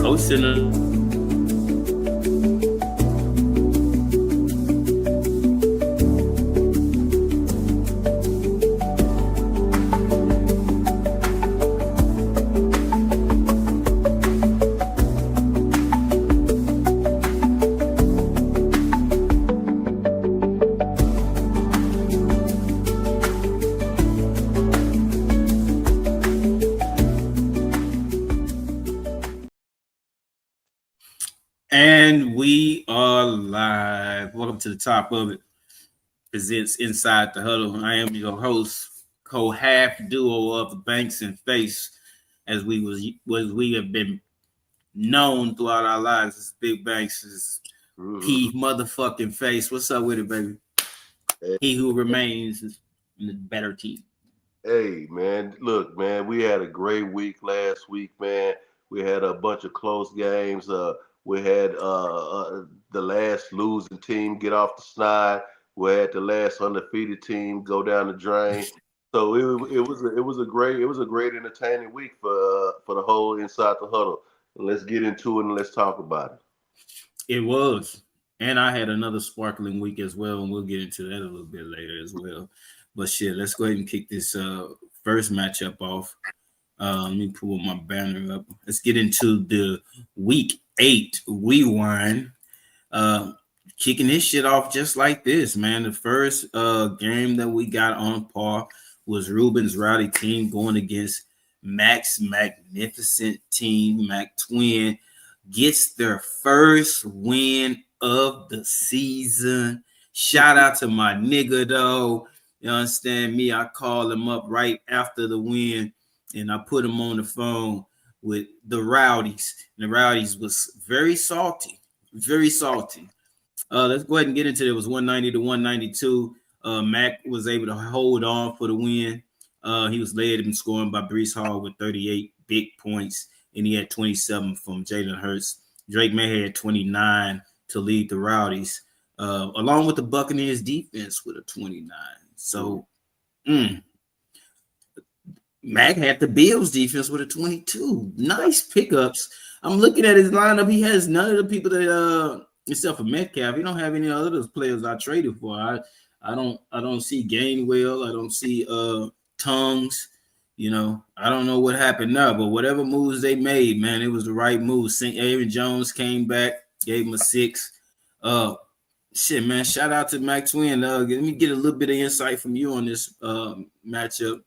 hosting a And we are live. Welcome to the top of it. Presents Inside the Huddle. I am your host, co-half duo of Banks and Face, as we have been known throughout our lives. It's Big Banks is P motherfucking Face. What's up with it, baby? Hey. He who remains is the better team. Hey, man. Look, man, we had a great week last week, man. We had a bunch of close games. We had the last losing team get off the snide. We had the last undefeated team go down the drain. So it was a great entertaining week for the whole Inside the Huddle. Let's get into it and let's talk about it. It was, and I had another sparkling week as well, and we'll get into that a little bit later as well. But shit, let's go ahead and kick this first matchup off. Let me pull my banner up. Let's get into the week 8 rewind. Kicking this shit off just like this, man. The first game that we got on par was Ruben's Rowdy team going against Mac's magnificent team. Mac Twin gets their first win of the season. Shout out to my nigga, though. You understand me? I called him up right after the win, and I put him on the phone with the Rowdies. And the Rowdies was very salty, very salty. Let's go ahead and get into it. It was 190 to 192. Mac was able to hold on for the win. He was led in scoring by Brees Hall with 38 big points, and he had 27 from Jalen Hurts. Drake May had 29 to lead the Rowdies, along with the Buccaneers defense with a 29. So, Mac had the Bills defense with a 22. Nice pickups. I'm looking at his lineup. He has none of the people that except for Metcalf. He don't have any other players I traded for. I don't see Gainwell. I don't see Tongues. You know, I don't know what happened now, but whatever moves they made, man, it was the right move. St. Aaron Jones came back, gave him a 6. Shit, man, shout out to Mac Twin. Let me get a little bit of insight from you on this matchup.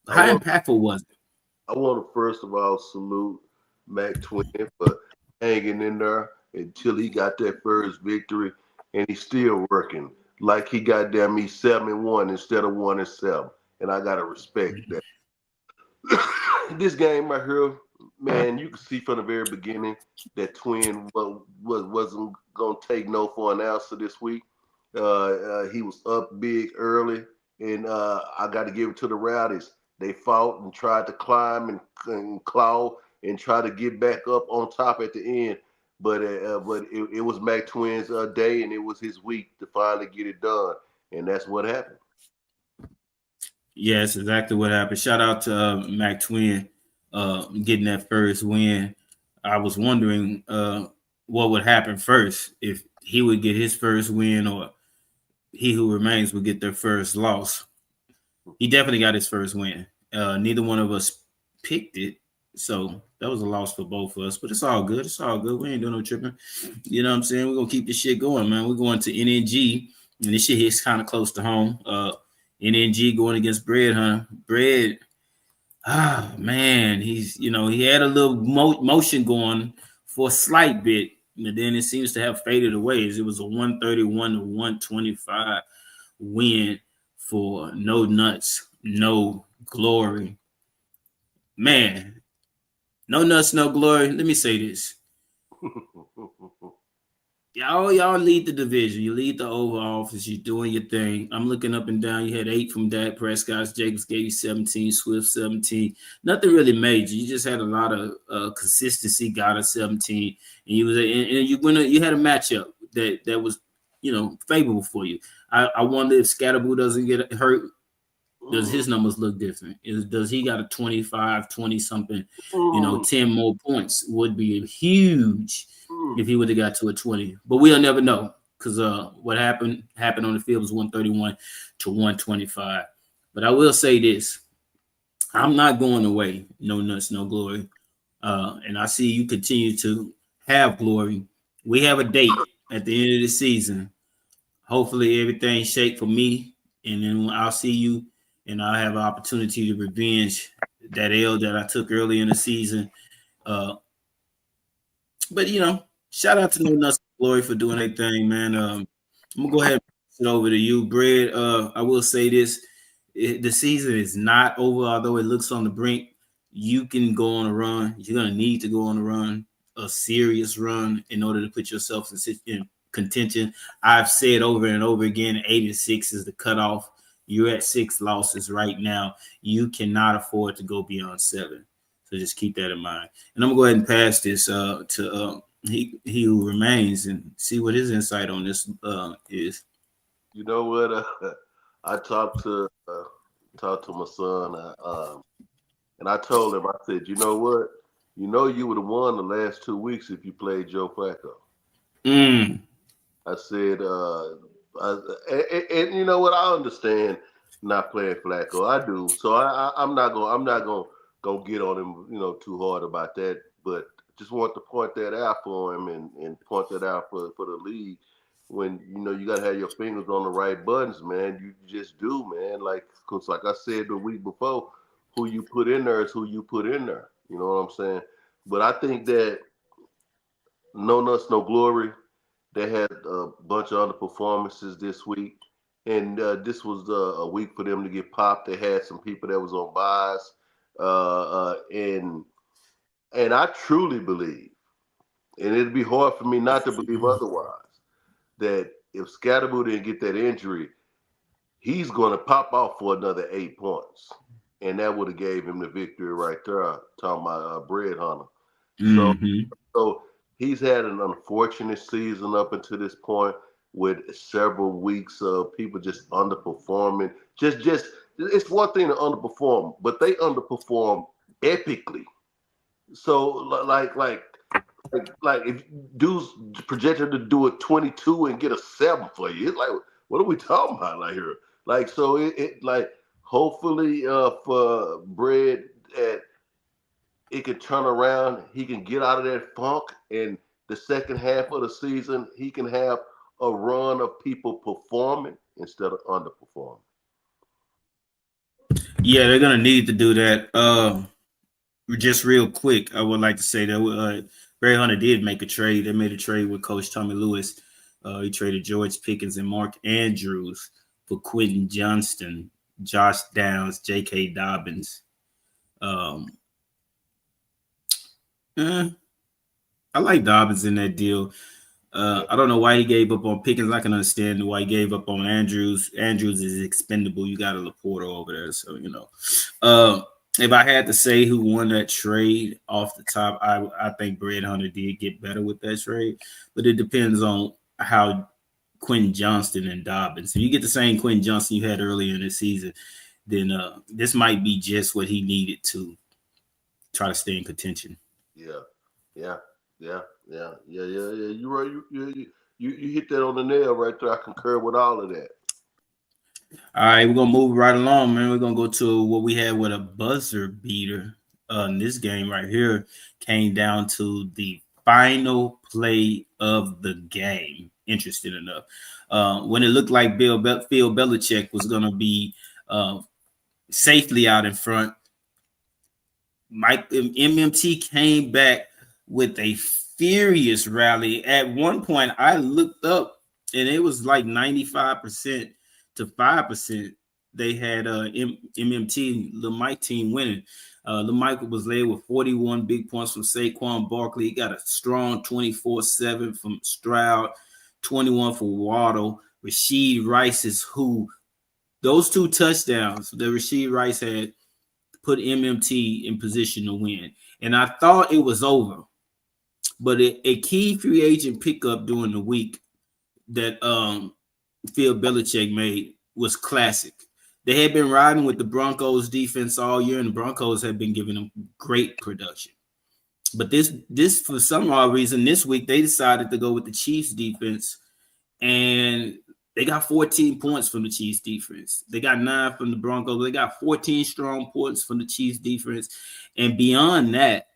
How impactful was it? I want to first of all salute Mac Twin for hanging in there until he got that first victory, and he's still working like he got damn me 7-1 instead of 1-7, and I gotta respect that. This game right here, man, you can see from the very beginning that Twin wasn't gonna take no for an answer this week. He was up big early, and I got to give it to the Rowdies. They fought and tried to climb and claw and try to get back up on top at the end. But it was Mac Twin's day, and it was his week to finally get it done, and that's what happened. Yes, exactly what happened. Shout out to Mac Twin getting that first win. I was wondering what would happen first, if he would get his first win or he who remains would get their first loss. He definitely got his first win. Neither one of us picked it, so that was a loss for both of us. But it's all good. It's all good. We ain't doing no tripping. You know what I'm saying? We're going to keep this shit going, man. We're going to NNG, and this shit hits kind of close to home. NNG going against Bread, huh? Bread, man, he had a little motion going for a slight bit, and then it seems to have faded away. It was a 131 to 125 win for No Nuts, No Glory. Man, No Nuts, No Glory. Let me say this. Y'all lead the division. You lead the Oval Office. You're doing your thing. I'm looking up and down. You had 8 from Dak Prescott. Jacobs gave you 17. Swift 17. Nothing really major. You just had a lot of consistency. Got a 17, and you had a matchup that was favorable for you. I wonder if Scatterboo doesn't get hurt Does Mm, his numbers look different? Does he got a 25, 20 something, mm, 10 more points would be huge mm. if he would have got to a 20. But we'll never know because what happened on the field was 131 to 125. But I will say this. I'm not going away. No nuts, no glory. And I see you continue to have glory. We have a date at the end of the season. Hopefully everything shake for me, and then I'll see you, and I'll have an opportunity to revenge that L that I took early in the season. Uh, but shout out to No Nuts Glory for doing their thing, man. I'm gonna go ahead and pass it over to you, Bread. I will say this: the season is not over, although it looks on the brink. You can go on a run. You're gonna need to go on a run, a serious run, in order to put yourself in contention. I've said over and over again, 86 is the cutoff. You're at 6 losses right now. You cannot afford to go beyond 7. So just keep that in mind. And I'm gonna go ahead and pass this to he who remains and see what his insight on this is. You know what? I talked to my son, and I told him, I said, you know what? You would have won the last 2 weeks if you played Joe Flacco. Mm. I said, and you know what? I understand not playing Flacco. I do. So I'm not gonna get on him, too hard about that. But just want to point that out for him and point that out for the league. When you gotta have your fingers on the right buttons, man. You just do, man. Cause like I said the week before, who you put in there is who you put in there. You know what I'm saying? But I think that no nuts, no glory. They had a bunch of underperformances this week, and this was a week for them to get popped. They had some people that was on buys, and I truly believe, and it'd be hard for me not to believe otherwise, that if Scatterboo didn't get that injury, he's going to pop off for another 8 points, and that would have gave him the victory right there. Talking about Bread Hunter. So Mm-hmm. So he's had an unfortunate season up until this point with several weeks of people just underperforming. Just it's one thing to underperform, but they underperform epically. So like if dudes projected to do a 22 and get a 7 for you, it's like what are we talking about like here? Like so it like hopefully for Bread at it can turn around. He can get out of that funk, and the second half of the season, he can have a run of people performing instead of underperforming. Yeah, they're gonna need to do that. Just real quick, I would like to say that Barry Hunter did make a trade. They made a trade with Coach Tommy Lewis. He traded George Pickens and Mark Andrews for Quentin Johnston, Josh Downs, J.K. Dobbins. Um, eh, I like Dobbins in that deal. Yeah, I don't know why he gave up on Pickens. I can understand why he gave up on Andrews. Andrews is expendable. You got a Laporta over there, so if I had to say who won that trade off the top, I think Brad Hunter did get better with that trade, but it depends on how Quentin Johnston and Dobbins. If you get the same Quentin Johnston you had earlier in the season, then this might be just what he needed to try to stay in contention. yeah, yeah, yeah. You're right. You hit that on the nail right there. I concur with all of that. All right, we're gonna move right along, man. We're gonna go to what we had with a buzzer beater. In this game right here came down to the final play of the game. Interesting enough, when it looked like Phil Belichick was gonna be safely out in front, Mike MMT came back with a furious rally. At one point, I looked up and it was like 95% to 5%. They had MMT, the Mike team winning. The Mike was led with 41 big points from Saquon Barkley. He got a strong 24-7 from Stroud, 21 for Waddle. Rasheed Rice is who those 2 touchdowns that Rasheed Rice had put MMT in position to win. And I thought it was over. But a key free agent pickup during the week that Phil Belichick made was classic. They had been riding with the Broncos defense all year, and the Broncos had been giving them great production. But this for some odd reason, this week they decided to go with the Chiefs defense, and they got 14 points from the Chiefs defense. They got 9 from the Broncos. They got 14 strong points from the Chiefs defense, and beyond that,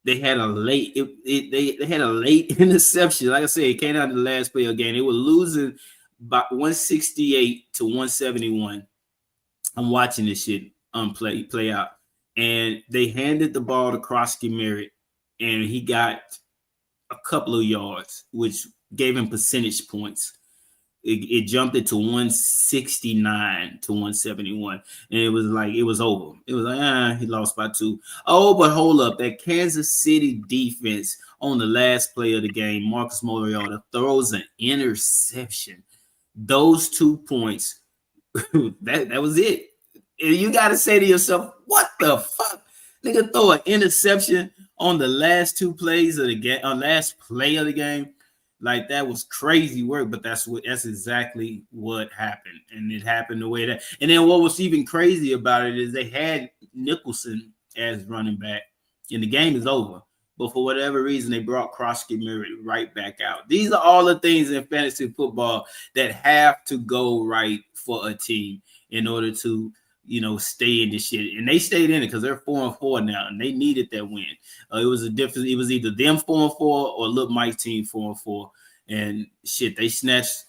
they had a late they had a late interception. Like I said, it came out of the last play of the game. They were losing by 168 to 171. I'm watching this shit play out, and they handed the ball to Krosky Merritt, and he got a couple of yards, which gave him percentage points. It jumped it to 169 to 171, and it was over. It was like, he lost by 2. Oh, but hold up, that Kansas City defense on the last play of the game, Marcus Mariota throws an interception. Those 2 points, that was it. And you got to say to yourself, what the fuck? Nigga throw an interception on the last 2 plays of the game, on last play of the game. Like, that was crazy work, but that's exactly what happened. And it happened the way that. And then what was even crazy about it is they had Nicholson as running back, and the game is over. But for whatever reason, they brought Krosky Merritt right back out. These are all the things in fantasy football that have to go right for a team in order to, stay in this shit. And they stayed in it because they're 4-4 now, and they needed that win. It was a difference. It was either them 4-4 or Lil Mike's team 4-4. And shit, they snatched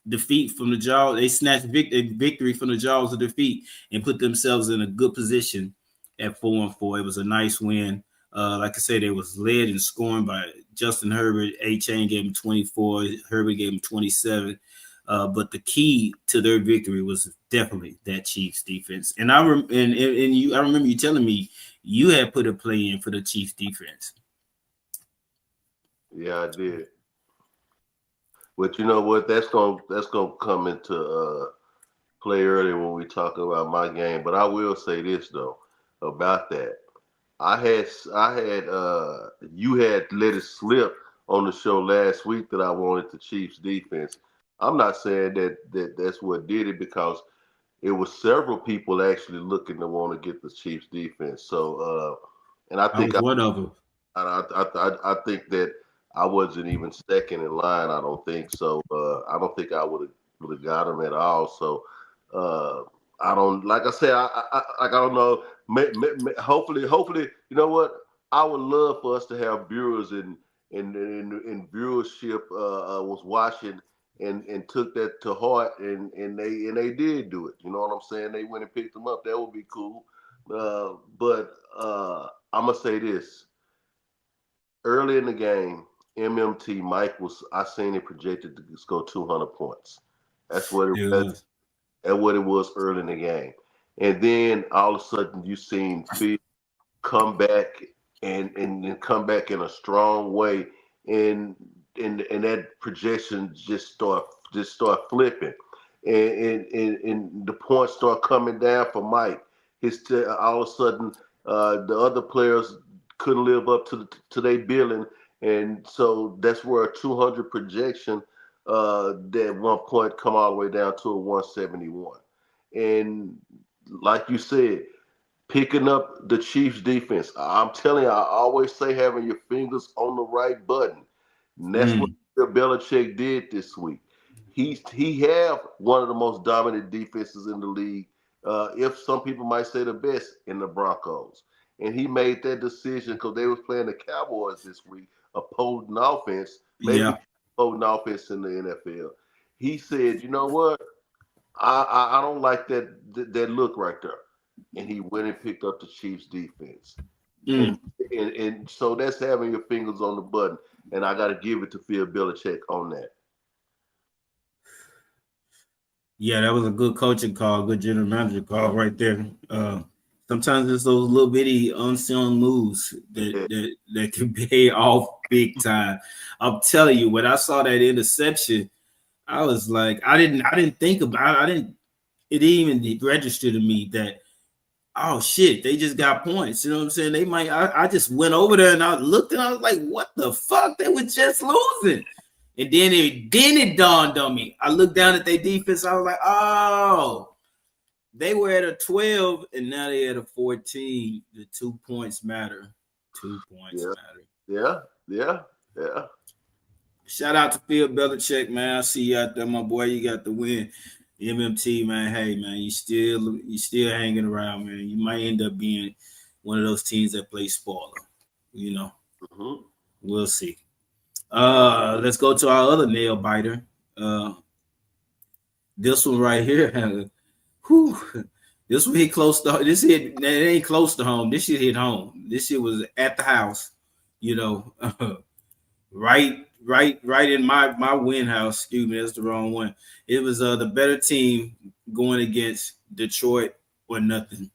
defeat from the jaws. They snatched victory from the jaws of defeat and put themselves in a good position at 4-4. It was a nice win. Like I said, it was led and scored by Justin Herbert. A-Chain gave him 24. Herbert gave him 27. But the key to their victory was definitely that Chiefs defense. And I remember you telling me you had put a play in for the Chiefs defense. Yeah, I did. But you know what? That's gonna come into play earlier when we talk about my game. But I will say this though about that. You had let it slip on the show last week that I wanted the Chiefs defense. I'm not saying that's what did it, because it was several people actually looking to want to get the Chiefs defense. So, and I think was one of them. I think that I wasn't even second in line. I don't think so. I don't think I would have got them at all. So, I don't, like I said, I don't know. Hopefully, you know what? I would love for us to have viewers and viewership was watching and took that to heart, and they did do it. You know what I'm saying? They went and picked them up. That would be cool. But I'm gonna say this: early in the game, MMT Mike I seen it projected to score 200 points. That's what it was. That's what it was early in the game. And then all of a sudden you seen Phil come back and come back in a strong way, and that projection just start flipping, and the points start coming down for Mike. All of a sudden the other players couldn't live up to their billing, and so that's where a 200 projection that one point come all the way down to a 171. And like you said, picking up the Chiefs defense. I'm telling you, I always say having your fingers on the right button. And that's what Belichick did this week. He have one of the most dominant defenses in the league. If some people might say the best, in the Broncos. And he made that decision because they was playing the Cowboys this week, a potent offense, maybe potent offense in the NFL. He said, you know what? I don't like that look right there. And he went and picked up the Chiefs defense. And so that's having your fingers on the button. And I got to give it to Phil Belichick on that. Yeah, that was a good coaching call, good general manager call right there. Sometimes it's those little bitty unsung moves that can pay off big time. I'm telling you, when I saw that interception, I was like, I didn't think about it. It didn't even register to me that, oh shit, they just got points. You know what I'm saying? They might. I just went over there and I looked and I was like, what the fuck? They were just losing. And then it dawned on me. I looked down at their defense. I was like, oh, They were at a 12 and now they at a 14. The 2 points matter. 2 points Yeah, matter. yeah, yeah, yeah. Shout out to Phil Belichick, man. I see you out there, my boy. You got the win. MMT, man. Hey, man, you still hanging around, man. You might end up being one of those teams that play spoiler. You know, Hmm. we'll see. Let's go to our other nail biter. Uh, this one right here. Whew. This one hit close to this hit. It ain't close to home. This shit hit home. This shit was at the house. You know, right in my win house. Excuse me, that's the wrong one. It was the better team going against Detroit or nothing,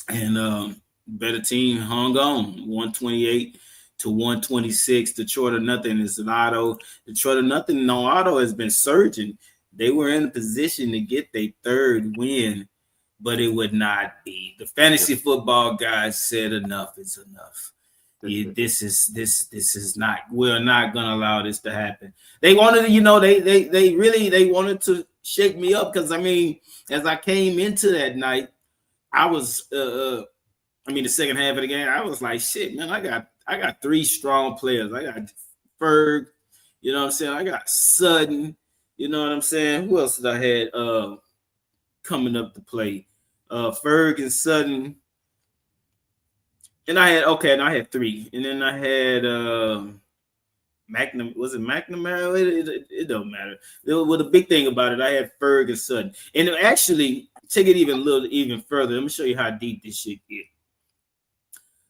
and better team hung on 128 to 126. Detroit or nothing is an auto. Detroit or nothing. No auto has been surging. They were in a position to get their third win, but it would not be. The fantasy football guys said enough is enough. This is not. We're not gonna allow this to happen. They wanted to, they wanted to shake me up because I mean, as I came into that night, I was the second half of the game, I was like, shit, man, I got three strong players. I got Ferg, you know what I'm saying? I got Sutton, you know what I'm saying? Who else did I had coming up to play? Ferg and Sutton. And I had three. And then I had was it McNamara? It don't matter. Well, the big thing about it, I had Ferg and Sutton. And actually, take it even further. Let me show you how deep this shit is.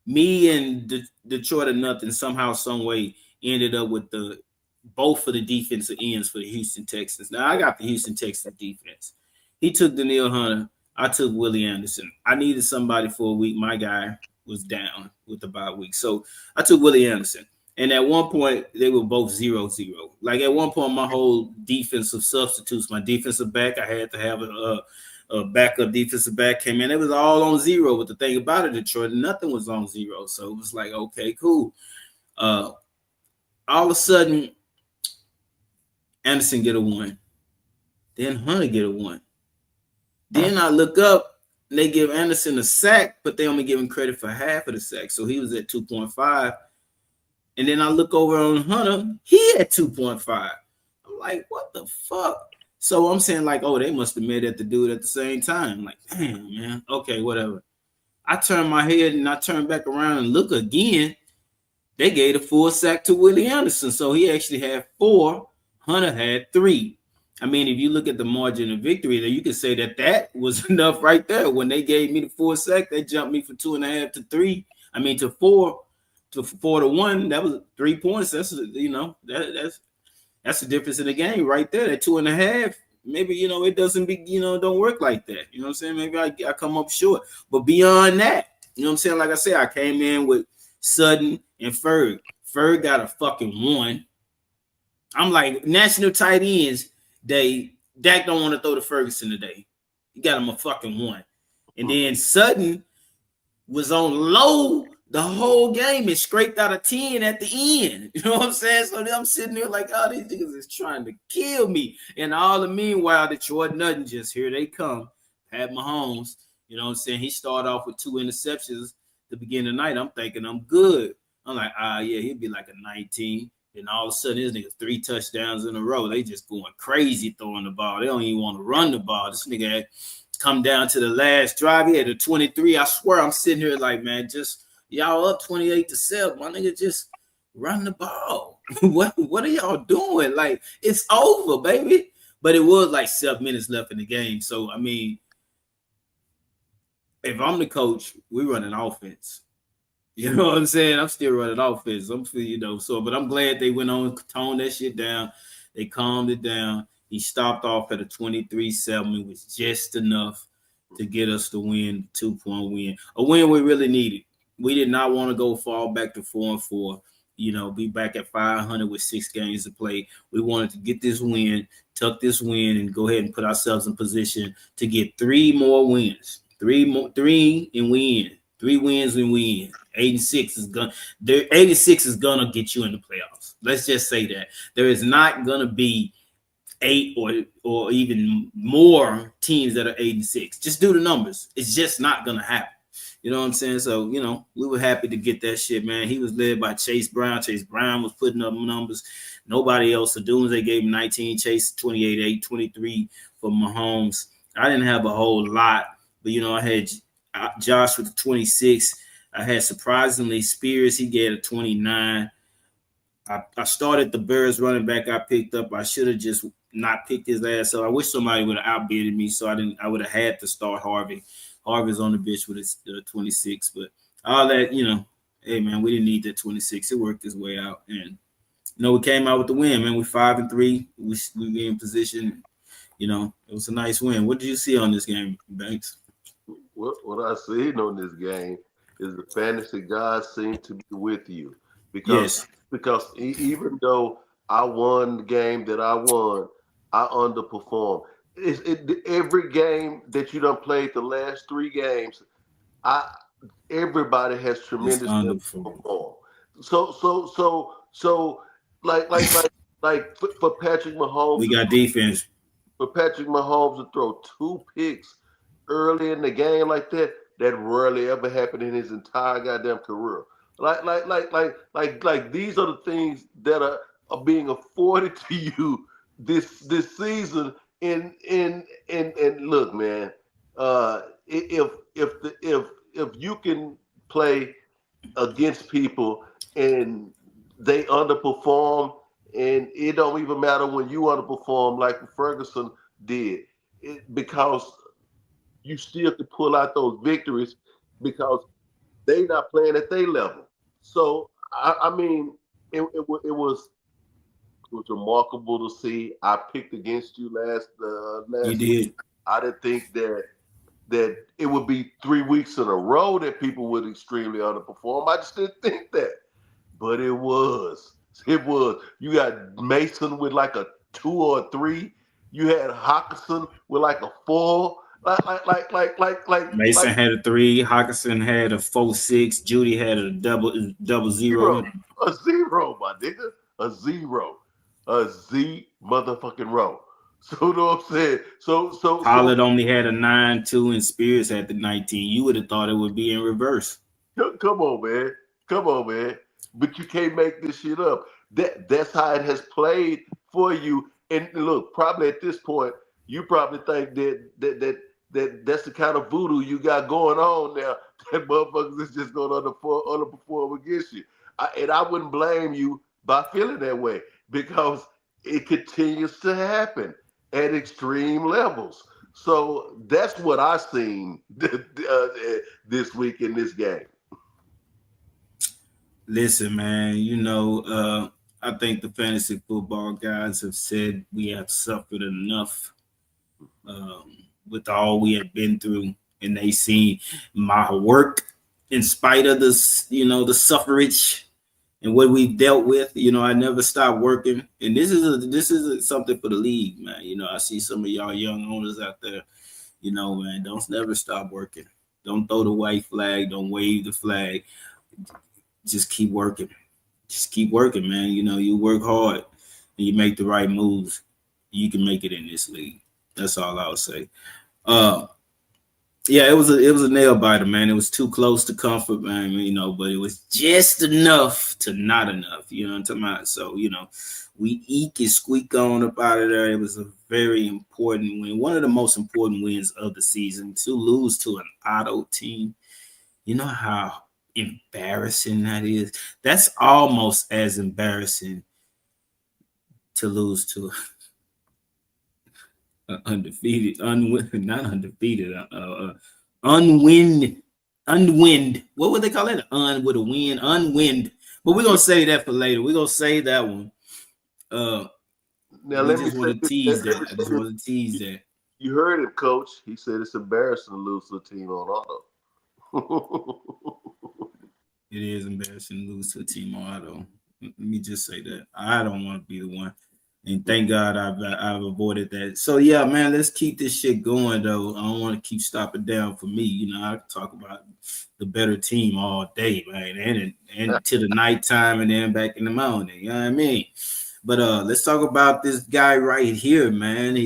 Me and Detroit or nothing somehow, some way ended up with the both of the defensive ends for the Houston Texans. Now I got the Houston Texans defense. He took Danielle Hunter. I took Willie Anderson. I needed somebody for a week. My guy was down with the bye week, so I took Willie Anderson. And at one point, they were both 0-0. Like at one point, my whole defensive substitutes, my defensive back, I had to have a backup defensive back came in. It was all on zero. But the thing about it, Detroit, nothing was on zero. So it was like, okay, cool. All of a sudden, Anderson get a one. Then Hunter get a one. Then I look up and they give Anderson a sack, but they only give him credit for half of the sack. So he was at 2.5. And then I look over on Hunter, he at 2.5. I'm like, what the fuck? So I'm saying, like, oh, they must have made at the dude at the same time. I'm like, damn, man. Okay, whatever. I turn my head and I turn back around and look again. They gave a full sack to Willie Anderson. So he actually had 4. Hunter had 3. I mean, if you look at the margin of victory, then you can say that was enough right there. When they gave me the full sack, they jumped me from 2.5 to 3. I mean, to 4 to 1. That was 3 points. That's that's the difference in the game right there. At 2.5, maybe it doesn't be don't work like that. You know what I'm saying? Maybe I come up short. But beyond that, you know what I'm saying? Like I said, I came in with Sutton and Ferg. Ferg got a fucking 1. I'm like, national tight ends, Dak don't want to throw to Ferguson today. He got him a fucking 1. And then Sutton was on low the whole game and scraped out a 10 at the end. You know what I'm saying? So I'm sitting there like, oh, these niggas is trying to kill me. And all the meanwhile, Detroit nothing, just here they come. Pat Mahomes, you know what I'm saying? He started off with 2 interceptions at the beginning of the night. I'm thinking I'm good. I'm like, yeah, he'll be like a 19. And all of a sudden, this nigga 3 touchdowns in a row. They just going crazy throwing the ball. They don't even want to run the ball. This nigga had come down to the last drive. He had a 23. I swear I'm sitting here like, man, just y'all up 28-7. My nigga just run the ball. What are y'all doing? Like, it's over, baby. But it was like 7 minutes left in the game. So, I mean, if I'm the coach, we run an offense. You know what I'm saying? I'm still running offense. But I'm glad they went on, toned that shit down. They calmed it down. He stopped off at a 23-7. It was just enough to get us to win, 2-point win. A win we really needed. We did not want to fall back to 4-4, be back at 500 with 6 games to play. We wanted to get this win, tuck this win, and go ahead and put ourselves in position to get 3 more wins. 3 and win. 3 wins and win. 86 is gonna get you in the playoffs. Let's just say that. There is not gonna be 8 or even more teams that are 8-6. Just do the numbers. It's just not gonna happen. You know what I'm saying? So, we were happy to get that shit, man. He was led by Chase Brown. Chase Brown was putting up numbers. Nobody else. The Dunes, they gave him 19. Chase 28, 8, 23 for Mahomes. I didn't have a whole lot, but I had Josh with the 26. I had surprisingly Spears. He gave a 29. I started the Bears running back I picked up. I should have just not picked his ass. So I wish somebody would have outbidded me. So I would have had to start Harvey. Harvey's on the bench with his 26. But all that, hey man, we didn't need that 26. It worked its way out, and we came out with the win, man. We 5-3. We in position. It was a nice win. What did you see on this game, Banks? What I seen on this game is the fantasy gods seem to be with you because Yes. even though I won the game that I won, I underperformed. Every game that you done played the last 3 games, I everybody has It's tremendously underperformed. underperformed. So for Patrick Mahomes We got defense. to throw 2 picks early in the game like that, that rarely ever happened in his entire goddamn career. These are the things that are being afforded to you this season. And look, man, if you can play against people and they underperform, and it don't even matter when you underperform like Ferguson did, because you still can pull out those victories because they not playing at their level. So I mean, it was remarkable to see. I picked against you You last week. did. I didn't think that it would be 3 weeks in a row that people would extremely underperform. I just didn't think that, but it was. It was. You got Mason with like a 2 or 3. You had Hawkinson with like a 4. Like Mason had a 3. Hawkinson had a 4-6. Judy had a double zero, zero. a 0, my nigga, a 0, a Z motherfucking row. So you know what I'm saying? So Pollard only had a 9-2, and Spears had the 19. You would have thought it would be in reverse. come on, man. Come on, man. But you can't make this shit up. That's how it has played for you. And look, probably at this point, you probably think that's the kind of voodoo you got going on now. That motherfuckers is just going to underperform against you. And I wouldn't blame you by feeling that way because it continues to happen at extreme levels. So that's what I seen this week in this game. Listen, man, I think the fantasy football guys have said we have suffered enough with all we have been through, and they see my work in spite of this, the suffrage and what we've dealt with. I never stopped working, and this is something for the league, man. I see some of y'all young owners out there. Man, don't never stop working. Don't throw the white flag. Don't wave the flag. Just keep working. Just keep working, man. You work hard and you make the right moves. You can make it in this league. That's all I'll say. Uh, yeah, it was a nail biter, man. It was too close to comfort, man. But it was just enough to not enough. You know what I'm talking about? So we eke and squeak on up out of there. It was a very important win, one of the most important wins of the season. To lose to an auto team, you know how embarrassing that is. That's almost as embarrassing to lose to undefeated, not undefeated, unwind. What would they call it? With a win, unwind. But we're gonna say that for later. We're gonna say that one. Uh, Now we let me just say want to this. tease Let that. me I say just this. want to tease that. You heard him, Coach. He said it's embarrassing to lose to a team on auto. It is embarrassing to lose to a team on auto. Let me just say that. I don't want to be the one. And thank God I've avoided that. So yeah, man, let's keep this shit going though. I don't want to keep stopping down for me. I can talk about the better team all day, man, and to the nighttime and then back in the morning. You know what I mean? But let's talk about this guy right here, man.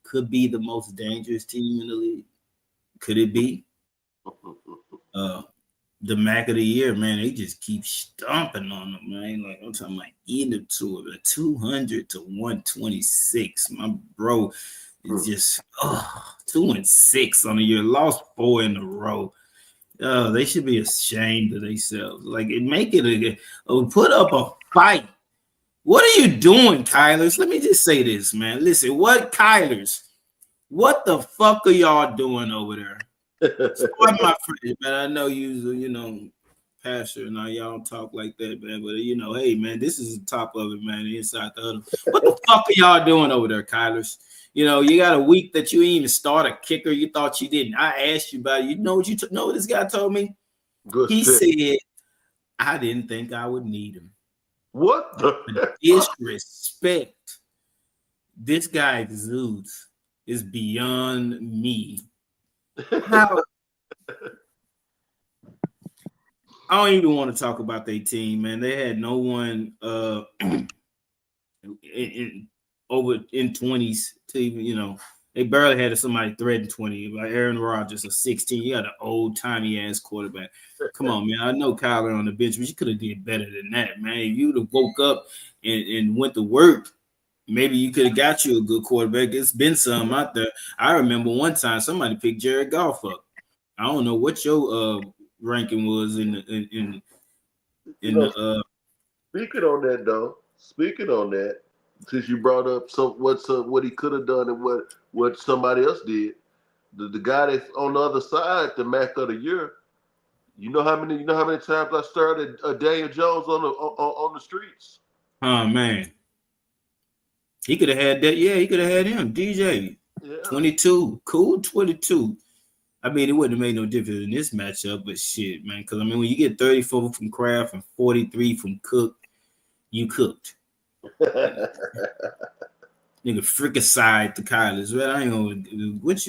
Could be the most dangerous team in the league. Could it be? Uh, the Mac of the year, man. They just keep stomping on them, man. Like I'm talking about eating it to it, 200 to 126. My bro is just 2-6 on the year. Lost 4 in a row. They should be ashamed of themselves. Like it make it put up a fight. What are you doing, Kylers? Let me just say this, man. Listen, what Kylers? What the fuck are y'all doing over there? Pardon my friend, man. I know you know, pastor and y'all don't talk like that, man. But you know, hey, man, this is the top of it, man. Inside the huddle. What the fuck are y'all doing over there, Kylers? You know, you got a week that you even start a kicker. You thought you didn't. I asked you about it. You know what you know what this guy told me? Good He stick. said, I didn't think I would need him. What the disrespect this guy exudes is beyond me. How I don't even want to talk about their team, man. They had no one over in 20s to even, you know, they barely had somebody threaten 20. Like Aaron Rodgers, a 16. You got an old timey ass quarterback. Come on, man. I know Kyler on the bench, but you could have did better than that, man. If you'd have woke up and went to work, maybe you could have got you a good quarterback. It's been some out there. I remember one time somebody picked Jared Goff up. I don't know what your ranking was in you in know, the speaking on that, since you brought up what he could have done and what somebody else did, the guy that's on the other side, the Mac of the year. You know how many times I started Daniel Jones on the streets. oh man. He could have had that. Yeah, he could have had him. DJ Yeah. 22. Cool 22. I mean, it wouldn't have made no difference in this matchup, but shit, man. Because I mean, when you get 34 from Kraft and 43 from Cook, you cooked. Nigga, fricaside to Kyler's. Well, I ain't gonna. What'd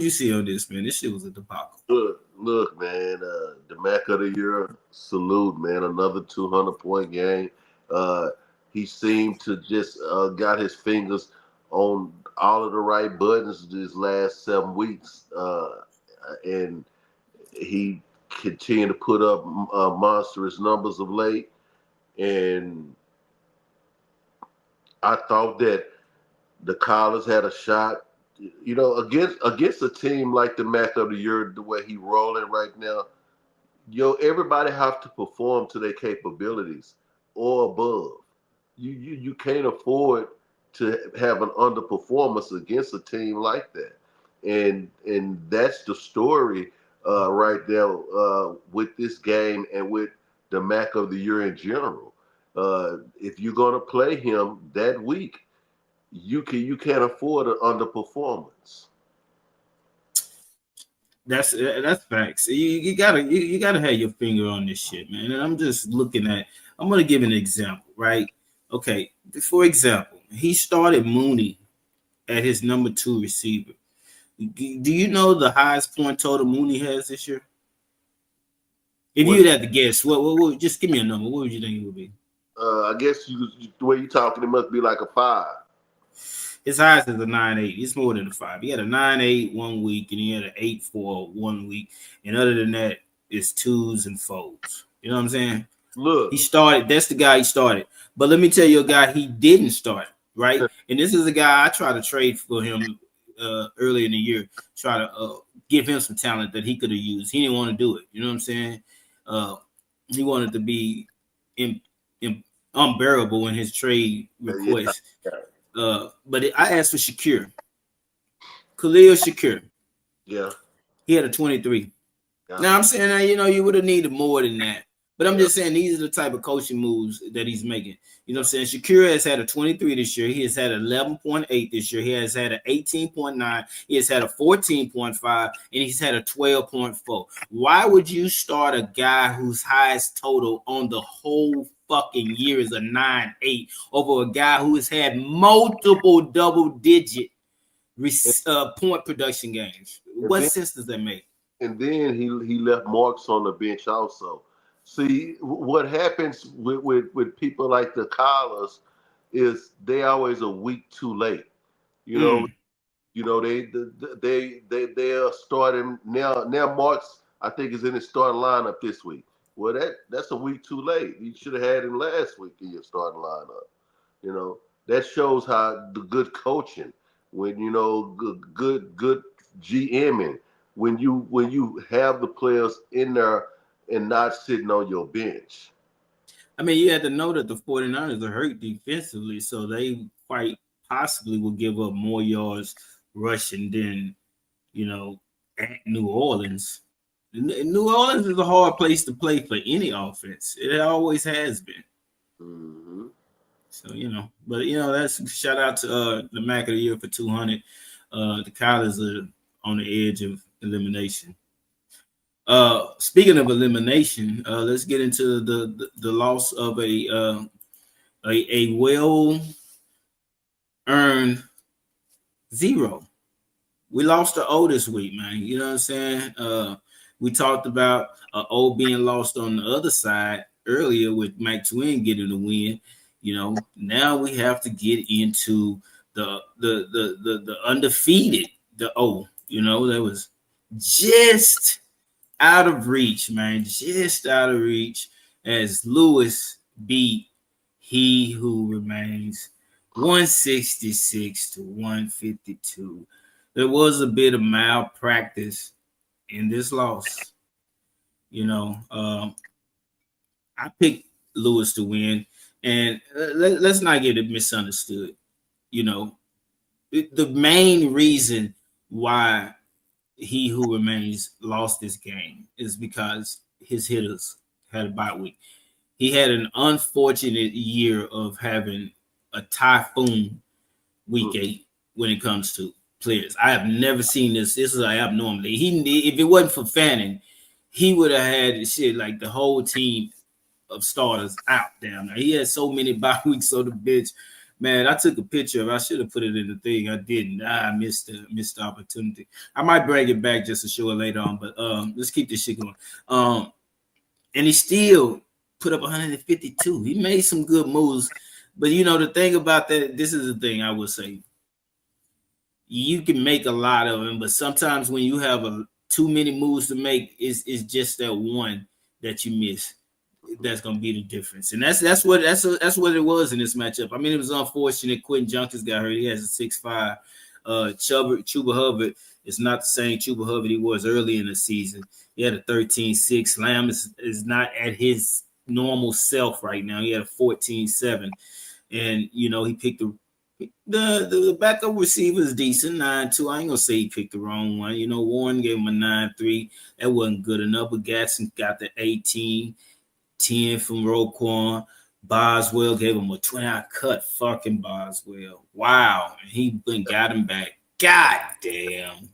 you see on this, man? This shit was a debacle. Look, man. The Mac of the year, salute, man. Another 200-point game. Uh, he seemed to just got his fingers on all of the right buttons these last 7 weeks, and he continued to put up monstrous numbers of late. And I thought that the Collars had a shot, against a team like the Mac of the year, the way he rolling right now. Everybody have to perform to their capabilities or above. You can't afford to have an underperformance against a team like that, and that's the story right there with this game and with the Mac of the year in general. If you're gonna play him that week, you can't afford an underperformance. That's facts. You gotta have your finger on this shit, man. And I'm just looking at. I'm gonna give an example, right? Okay, for example, he started Mooney at his number 2 receiver. Do you know the highest point total Mooney has this year? If What you'd have to guess, what just give me a number. What would you think it would be? I guess the way you talking, it must be like a 5. His highest is a 9.8. It's more than a 5. He had a 9.8 one week, and he had an 8.4 one week. And other than that, it's 2s and 4s. You know what I'm saying? Look, He started. That's the guy he started. But let me tell you a guy he didn't start, right? And this is a guy I tried to trade for him early in the year, try to give him some talent that he could have used. He didn't want to do it. You know what I'm saying? He wanted to be unbearable in his trade yeah, request. But I asked for Khalil Shakir. yeah, He had a 23. yeah, Now I'm saying that you would have needed more than that. But I'm yeah. just saying these are the type of coaching moves that he's making. You know what I'm saying? Shakira has had a 23 this year. He has had 11.8 this year. He has had an 18.9. He has had a 14.5, and he's had a 12.4. Why would you start a guy whose highest total on the whole fucking year is a 9.8 over a guy who has had multiple double-digit point production games? And What then sense does that make? and then he left marks on the bench also. See, what happens with people like the Collars is they always a week too late. You know, Mm. they are starting now. Now Marks, I think, is in his starting lineup this week. Well, that's a week too late. You should have had him last week in your starting lineup. You know, that shows how the good coaching, when good GMing, when you have the players in there and not sitting on your bench. I mean, you had to know that the 49ers are hurt defensively, so they quite possibly will give up more yards rushing than, you know, at New Orleans. New Orleans is a hard place to play for any offense. It always has been. Mm-hmm. So, but that's shout out to the Mac of the Year for 200. The Kyler's are on the edge of elimination. Speaking of elimination, let's get into the loss of a well earned zero. We lost the O this week, man. You know what I'm saying? We talked about O being lost on the other side earlier with Mike Twin getting the win. Now we have to get into the undefeated, the O. That was just out of reach, man. Just out of reach as Lewis beat He Who Remains 166 to 152. There was a bit of malpractice in this loss. I picked Lewis to win, and let's not get it misunderstood. You know, the main reason why He Who Remains lost this game is because his hitters had a bye week. He had an unfortunate year of having a typhoon week 8 when it comes to players. I have never seen this. This is an abnormality. If it wasn't for Fanning, he would have had shit like the whole team of starters out down there. He had so many bye weeks on the bench. Man, I took a picture of it. I should have put it in the thing. I didn't. I missed the opportunity. I might bring it back just to show it later on, but let's keep this shit going. And he still put up 152. He made some good moves. But the thing about that, this is the thing I would say. You can make a lot of them, but sometimes when you have too many moves to make, it's just that one that you miss that's gonna be the difference. And that's what it was in this matchup. I mean, it was unfortunate. Quentin Junkins got hurt. He has a 6'5". Chuba Hubbard is not the same Chuba Hubbard he was early in the season. He had a 13-6. Lamb is not at his normal self right now. He had a 14-7. And he picked the backup receiver is decent, 9-2. I ain't gonna say he picked the wrong one. Warren gave him a 9-3. That wasn't good enough. But Gatson got the 18-10 from Roquan. Boswell gave him a 20. I cut fucking Boswell. Wow. And he got him back. God damn.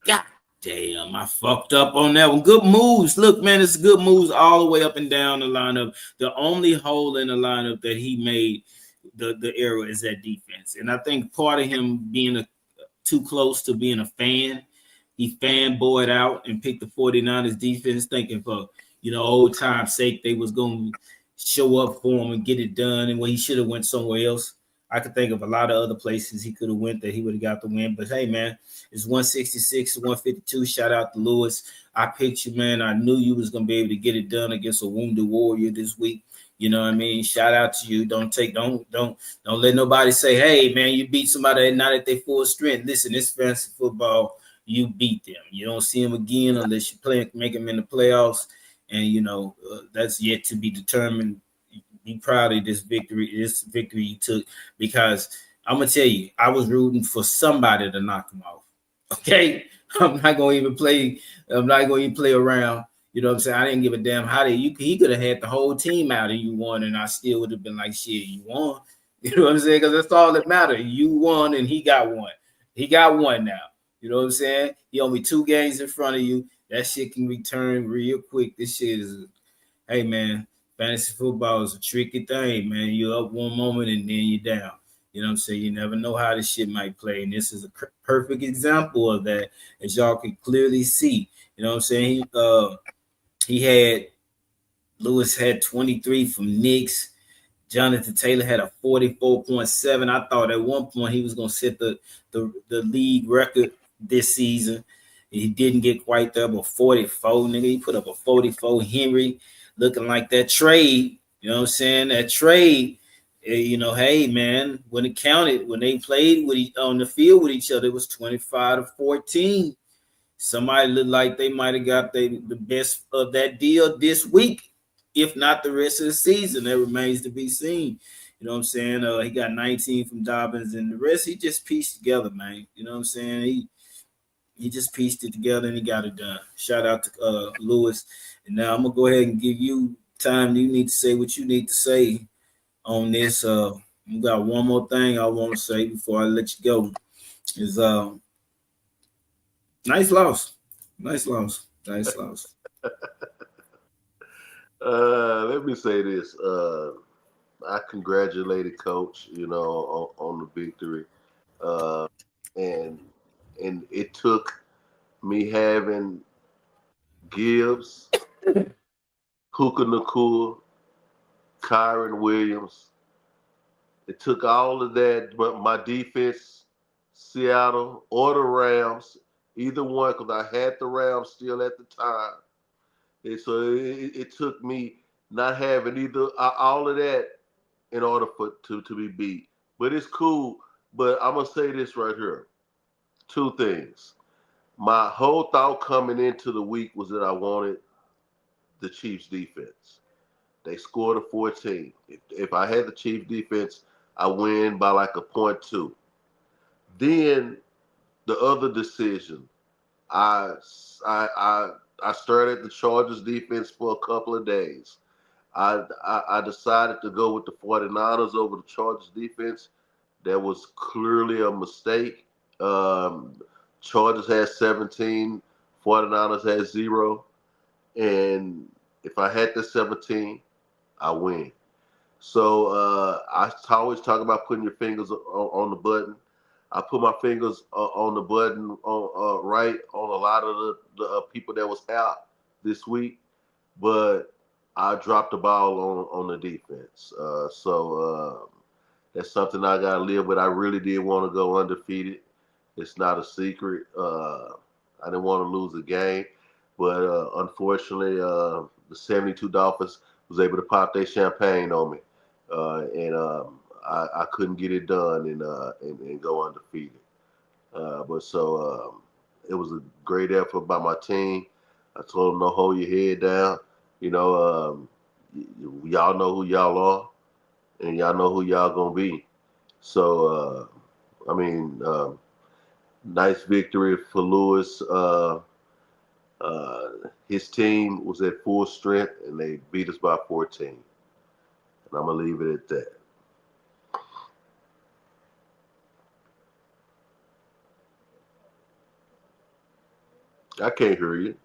God damn. I fucked up on that one. Good moves. Look, man, it's good moves all the way up and down the lineup. The only hole in the lineup that he made the error is that defense. And I think part of him being too close to being a fan, he fanboyed out and picked the 49ers defense thinking for, old time's sake, they was going to show up for him and get it done. And when he should have went somewhere else. I could think of a lot of other places he could have went that he would have got the win. But hey, man, it's 166 to 152. Shout out to Lewis. I picked you, man. I knew you was gonna be able to get it done against a wounded warrior this week. You know what I mean? Shout out to you. Don't let nobody say, hey, man, you beat somebody not at their full strength. Listen, it's fantasy football. You beat them. You don't see them again unless you make them in the playoffs. And that's yet to be determined. Be proud of this victory you took, because I'm gonna tell you, I was rooting for somebody to knock him off. Okay, I'm not gonna even play around. You know what I'm saying? I didn't give a damn how he could have had the whole team out and you won, and I still would have been like, shit, you won. You know what I'm saying? Because that's all that mattered. You won and he got one. He got one now. You know what I'm saying? He only 2 games in front of you. That shit can return real quick. This shit is, hey man, fantasy football is a tricky thing, man. You're up one moment and then you're down. You know what I'm saying? You never know how this shit might play. And this is a perfect example of that, as y'all can clearly see. You know what I'm saying? He had Lewis had 23 from Knicks. Jonathan Taylor had a 44.7. I thought at one point he was going to set the league record this season. He didn't get quite there, but 44, nigga. He put up a 44. Henry looking like that trade. You know what I'm saying? That trade, hey, man, when it counted, when they played on the field with each other, it was 25-14. Somebody looked like they might have got the best of that deal this week, if not the rest of the season. That remains to be seen. You know what I'm saying? He got 19 from Dobbins, and the rest he just pieced together, man. You know what I'm saying? He just pieced it together and he got it done. Shout out to Lewis. And now I'm gonna go ahead and give you time. You need to say what you need to say on this. We got one more thing I want to say before I let you go. Is nice loss. Nice loss. Nice loss. Let me say this. I congratulated Coach, on the victory. Uh, and it took me having Gibbs, Puka Nakua, Kyron Williams. It took all of that, but my defense, Seattle or the Rams, either one, because I had the Rams still at the time. And so it took me not having either all of that in order to be beat. But it's cool. But I'm gonna say this right here. Two things. My whole thought coming into the week was that I wanted the Chiefs defense. They scored a 14. If I had the Chiefs defense, I win by like a point two. Then the other decision, I I I, I stared at the Chargers defense for a couple of days. I decided to go with the 49ers over the Chargers defense. That was clearly a mistake. Um, Chargers had 17, 49ers had 0. And if I had the 17, I win. So I always talk about putting your fingers on the button. I put my fingers on the button right on a lot of the people that was out this week, but I dropped the ball on the defense. So that's something I got to live with. I really did want to go undefeated. It's not a secret. I didn't want to lose a game, but unfortunately, the 72 Dolphins was able to pop their champagne on me, and I couldn't get it done and go undefeated. But so it was a great effort by my team. I told them to hold your head down. You know, y'all know who y'all are, and y'all know who y'all gonna be. So I mean, nice victory for Lewis. Uh, his team was at full strength, and they beat us by 14. And I'm gonna leave it at that. I can't hear you.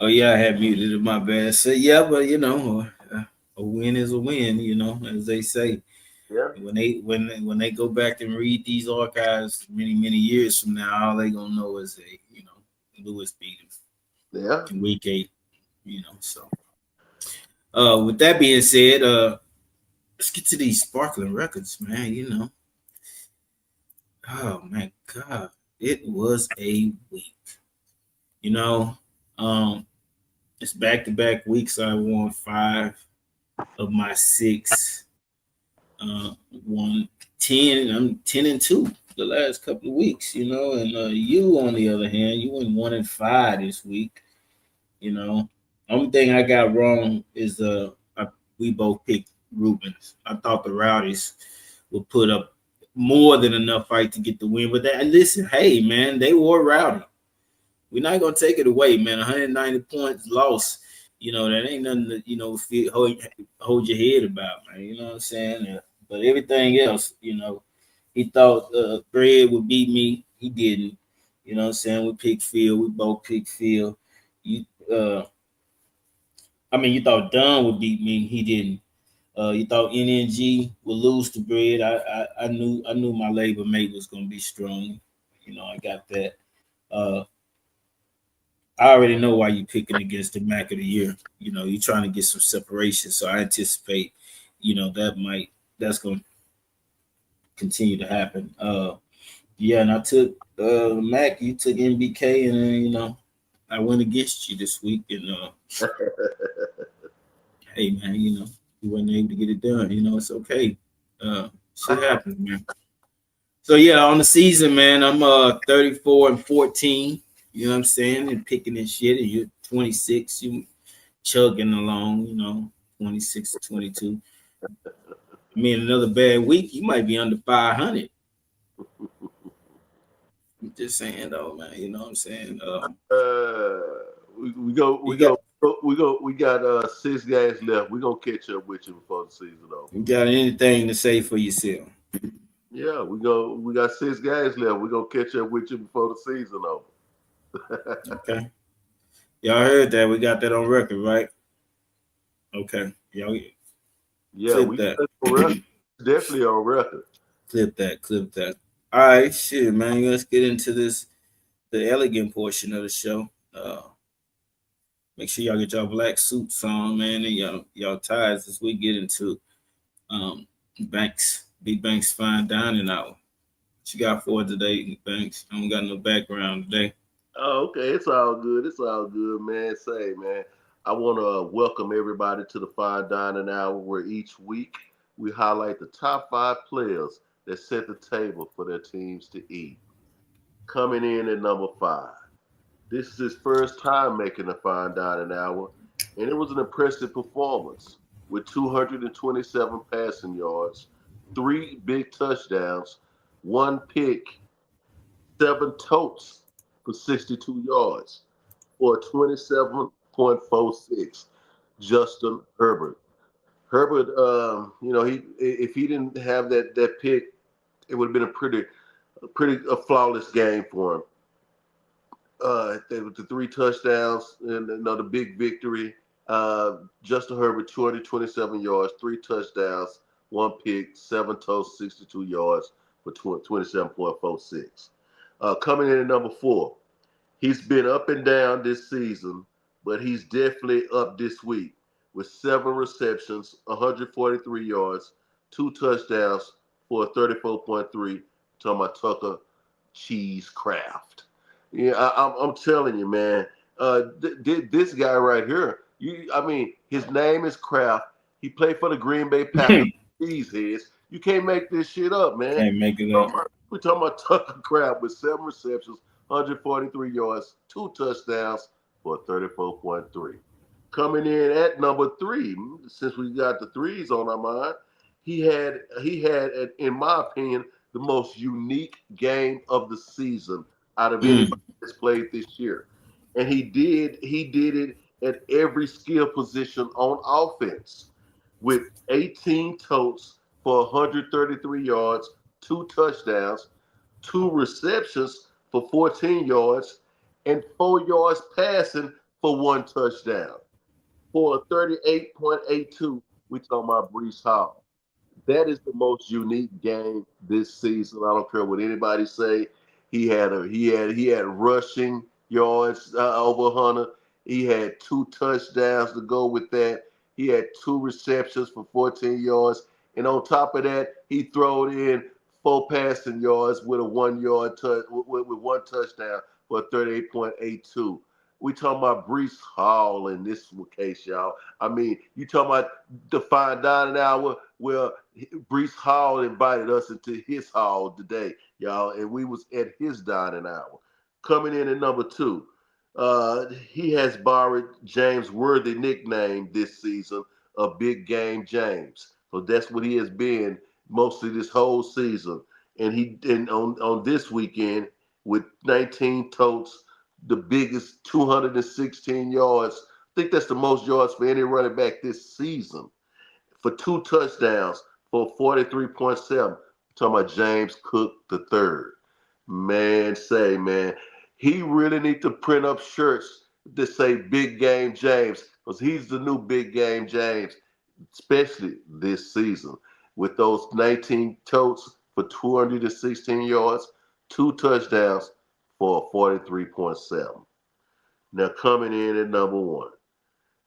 Oh yeah, I had muted it. My bad. So yeah, but a win is a win. As they say. Yeah. When they go back and read these archives many years from now, all they gonna know is Lewis beat him Yeah. in week 8. So with that being said, let's get to these sparkling records, man. Oh my God, it was a week. You know, um, it's back-to-back weeks. I won 5 of my 6. Won 10. I'm 10-2 the last couple of weeks. And you, on the other hand, you went 1-5 this week. Only thing I got wrong is we both picked Rubens. I thought the Rowdies would put up more than enough fight to get the win. But listen, hey man, they were rowdy. We're not gonna take it away, man. 190 points lost. That ain't nothing to hold your head about, man. You know what I'm saying? But everything else, he thought Fred would beat me. He didn't. You know what I'm saying? We picked Phil. We both picked Phil. You you thought Don would beat me. He didn't. You thought NNG would lose to Bread. I knew my labor mate was gonna be strong. I got that. Uh, I already know why you picking against the Mac of the year. You're trying to get some separation. So I anticipate, that's going to continue to happen. Yeah, and I took Mac. You took MBK, and then I went against you this week. And hey, man, you wasn't able to get it done. It's okay. Shit happens, man. So yeah, on the season, man, I'm 34-14. You know what I'm saying? And picking and shit. And you're 26. You chugging along. 26-22. I mean, another bad week, you might be under 500. I'm just saying, though, man. You know what I'm saying? Uh, we go, we You got go, we got 6 games left. We gonna catch up with you before the season over. you got anything to say for yourself? Yeah, we got 6 games left. We gonna catch up with you before the season over. Okay. Y'all heard that? We got that on record, right? Okay. Y'all Yeah, clip we that. got it on record. Definitely on record. Clip that. Clip that. All right, shit, man. Let's get into the elegant portion of the show. Make sure y'all get y'all black suits on, man, and y'all ties as we get into um Big Banks fine dining hour. What you got for today, Banks? I don't got no background today. Oh, okay. It's all good. It's all good, man. Say, man, I want to welcome everybody to the Fine Dining Hour, where each week we highlight the top 5 players that set the table for their teams to eat. Coming in at number 5. This is his first time making the Fine Dining Hour, and it was an impressive performance with 227 passing yards, 3 big touchdowns, 1 pick, 7 totes for 62 yards for a 27.46. Justin Herbert. Herbert, he if he didn't have that pick, it would have been a flawless game for him. With the 3 touchdowns and another big victory. Justin Herbert, 227 yards, 3 touchdowns, 1 pick, 7 toes, 62 yards for 27.46. Coming in at number 4, he's been up and down this season, but he's definitely up this week with 7 receptions, 143 yards, 2 touchdowns for a 34.3. Talking about Tucker Cheese Craft. Yeah, I'm telling you, man. This guy right here, I mean, his name is Kraft. He played for the Green Bay Packers. Cheeseheads. You can't make this shit up, man. Can't make it up. We're talking about Tucker Kraft with 7 receptions, 143 yards, 2 touchdowns for 34.3. Coming in at number 3, since we got the threes on our mind, he had, in my opinion, the most unique game of the season out of anybody that's played this year. And he did it at every skill position on offense with 18 totes for 133 yards, 2 touchdowns, 2 receptions for 14 yards, and 4 yards passing for 1 touchdown. For a 38.82, we talking about Brees Hall. That is the most unique game this season. I don't care what anybody say. He had rushing yards over 100. He had 2 touchdowns to go with that. He had 2 receptions for 14 yards, and on top of that, he throwed in 4 passing yards with a 1 yard with 1 touchdown for 38.82. We talking about Brees Hall in this case, y'all. I mean, you talking about the fine dining hour. Well, Brees Hall invited us into his hall today, y'all, and we was at his dining hour. Coming in at number 2, he has borrowed James Worthy nickname this season of Big Game James. So that's what he has been mostly this whole season. And on this weekend with 19 totes, the biggest 216 yards. I think that's the most yards for any running back this season for 2 touchdowns for 43.7. Talking about James Cook the third. Man, he really need to print up shirts that say Big Game James because he's the new Big Game James, especially this season with those 19 totes for 216 yards, 2 touchdowns for 43.7. Now coming in at number one.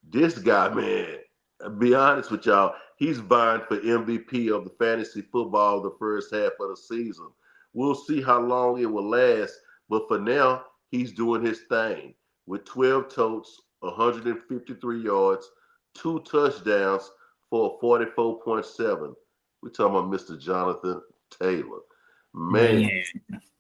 This guy, man, I'll be honest with y'all, he's vying for MVP of the fantasy football the first half of the season. We'll see how long it will last, but for now, he's doing his thing with 12 totes, 153 yards, two touchdowns for a 44.7. We're talking about Mr. Jonathan Taylor. Man,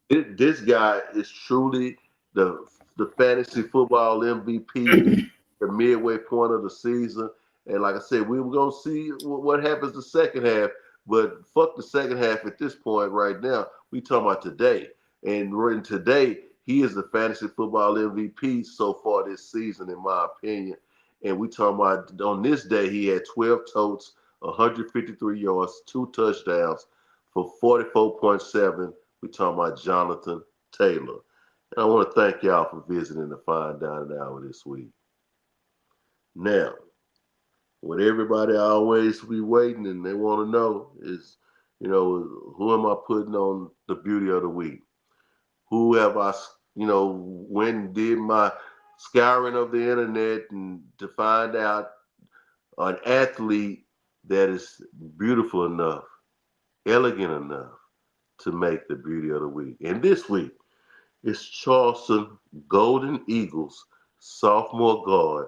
Man, this guy is truly the the fantasy football MVP, the midway point of the season. And like I said, we were gonna see what happens the second half, but fuck the second half at this point right now. We talking about today, and right today he is the fantasy football MVP so far this season, in my opinion. And we talking about on this day he had 12 totes, 153 yards, two touchdowns for 44.7. We talking about Jonathan Taylor. And I want to thank y'all for visiting the Fine Dining Hour this week. Now, what everybody always be waiting and they want to know is, who am I putting on the beauty of the week? Who have I, when did my scouring of the internet and to find out an athlete that is beautiful enough, elegant enough to make the beauty of the week. And this week, it's Charleston Golden Eagles sophomore guard,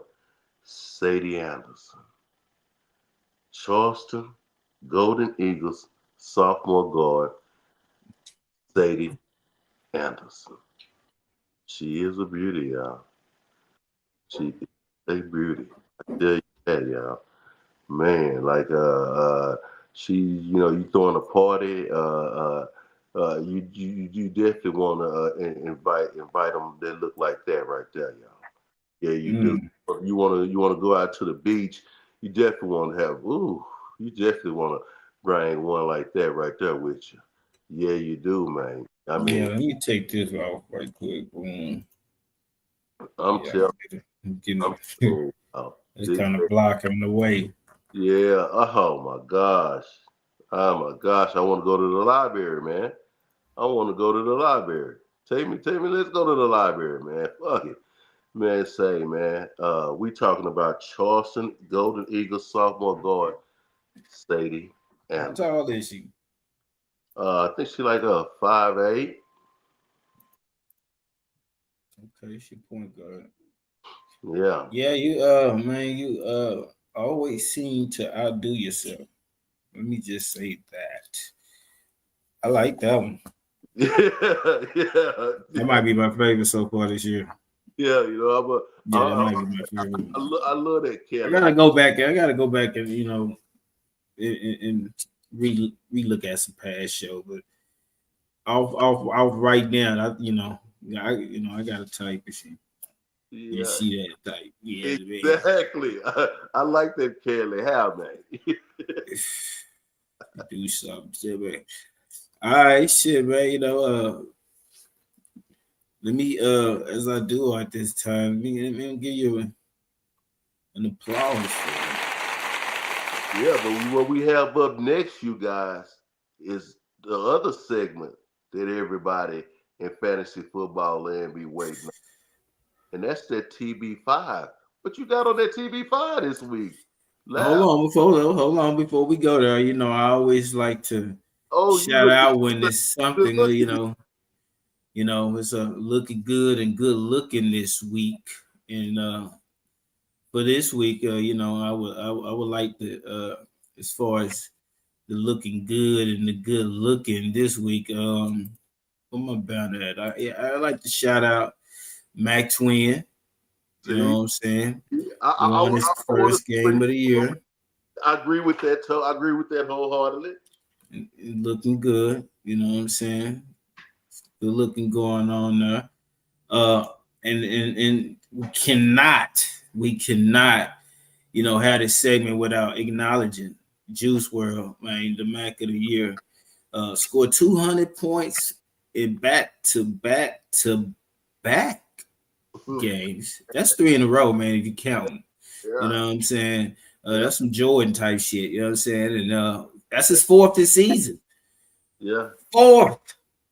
Sadie Anderson. Charleston Golden Eagles sophomore guard, Sadie Anderson. She is a beauty, y'all. She is a beauty. I tell you that, y'all. Man, like she, you throwing a party, you definitely want to invite them that look like that right there, y'all. Yeah, you do. mm, You want to go out to the beach. You definitely want to have. Ooh, you definitely want to bring one like that right there with you. Yeah, you do, man. I yeah. mean, Let me take this off right quick. Boom. I'm Yeah, telling. I'm getting I'm telling you, it's this, kind of blocking the way. yeah. Oh my gosh. Oh my gosh. I want to go to the library, man. I want to go to the library. Take me. Let's go to the library, man. Fuck it. Man, say, man, we talking about Charleston Golden Eagles sophomore guard, Sadie How Anderson. tall is she? I think she like a 5'8". Okay, she point guard. Yeah. Yeah, you man, you always seem to outdo yourself. Let me just say that. I like that one. Yeah, yeah, That yeah, might be my favorite so far this year. yeah. Yeah, that might be my favorite one. I love that I Kelly. gotta go back. I gotta go back and and relook at some past show. But off right now, I got a type. You Yeah, see that type? Yeah, man. exactly. I like that Kelly. How, man? Do something, shit, man. All right, shit, man. Let me as I do at this time, let me give you an applause for Yeah, but what we have up next, you guys, is the other segment that everybody in fantasy football land be waiting on, and that's that TB5. What you got on that TB5 this week? Hold Loud. on hold on before we go there. I always like to Oh, shout out when look it's good something, looking. it's looking good and good looking this week. And for this week, I would like to as far as the looking good and the good looking this week. What am I about that? I like to shout out Mac Twin. You know See, what I'm saying? Won his I want first to. game of the year I agree with that. I agree with that wholeheartedly. and looking good. You know what I'm saying? Good looking going on there. Uh, and we cannot, have this segment without acknowledging Juice World, man, the Mac of the year. Scored 200 points in back-to-back games. That's three in a row, man, if you count them. You Yeah, know what I'm saying? yeah, That's some Jordan type shit. You know what I'm saying? And that's his fourth this season. yeah, Fourth.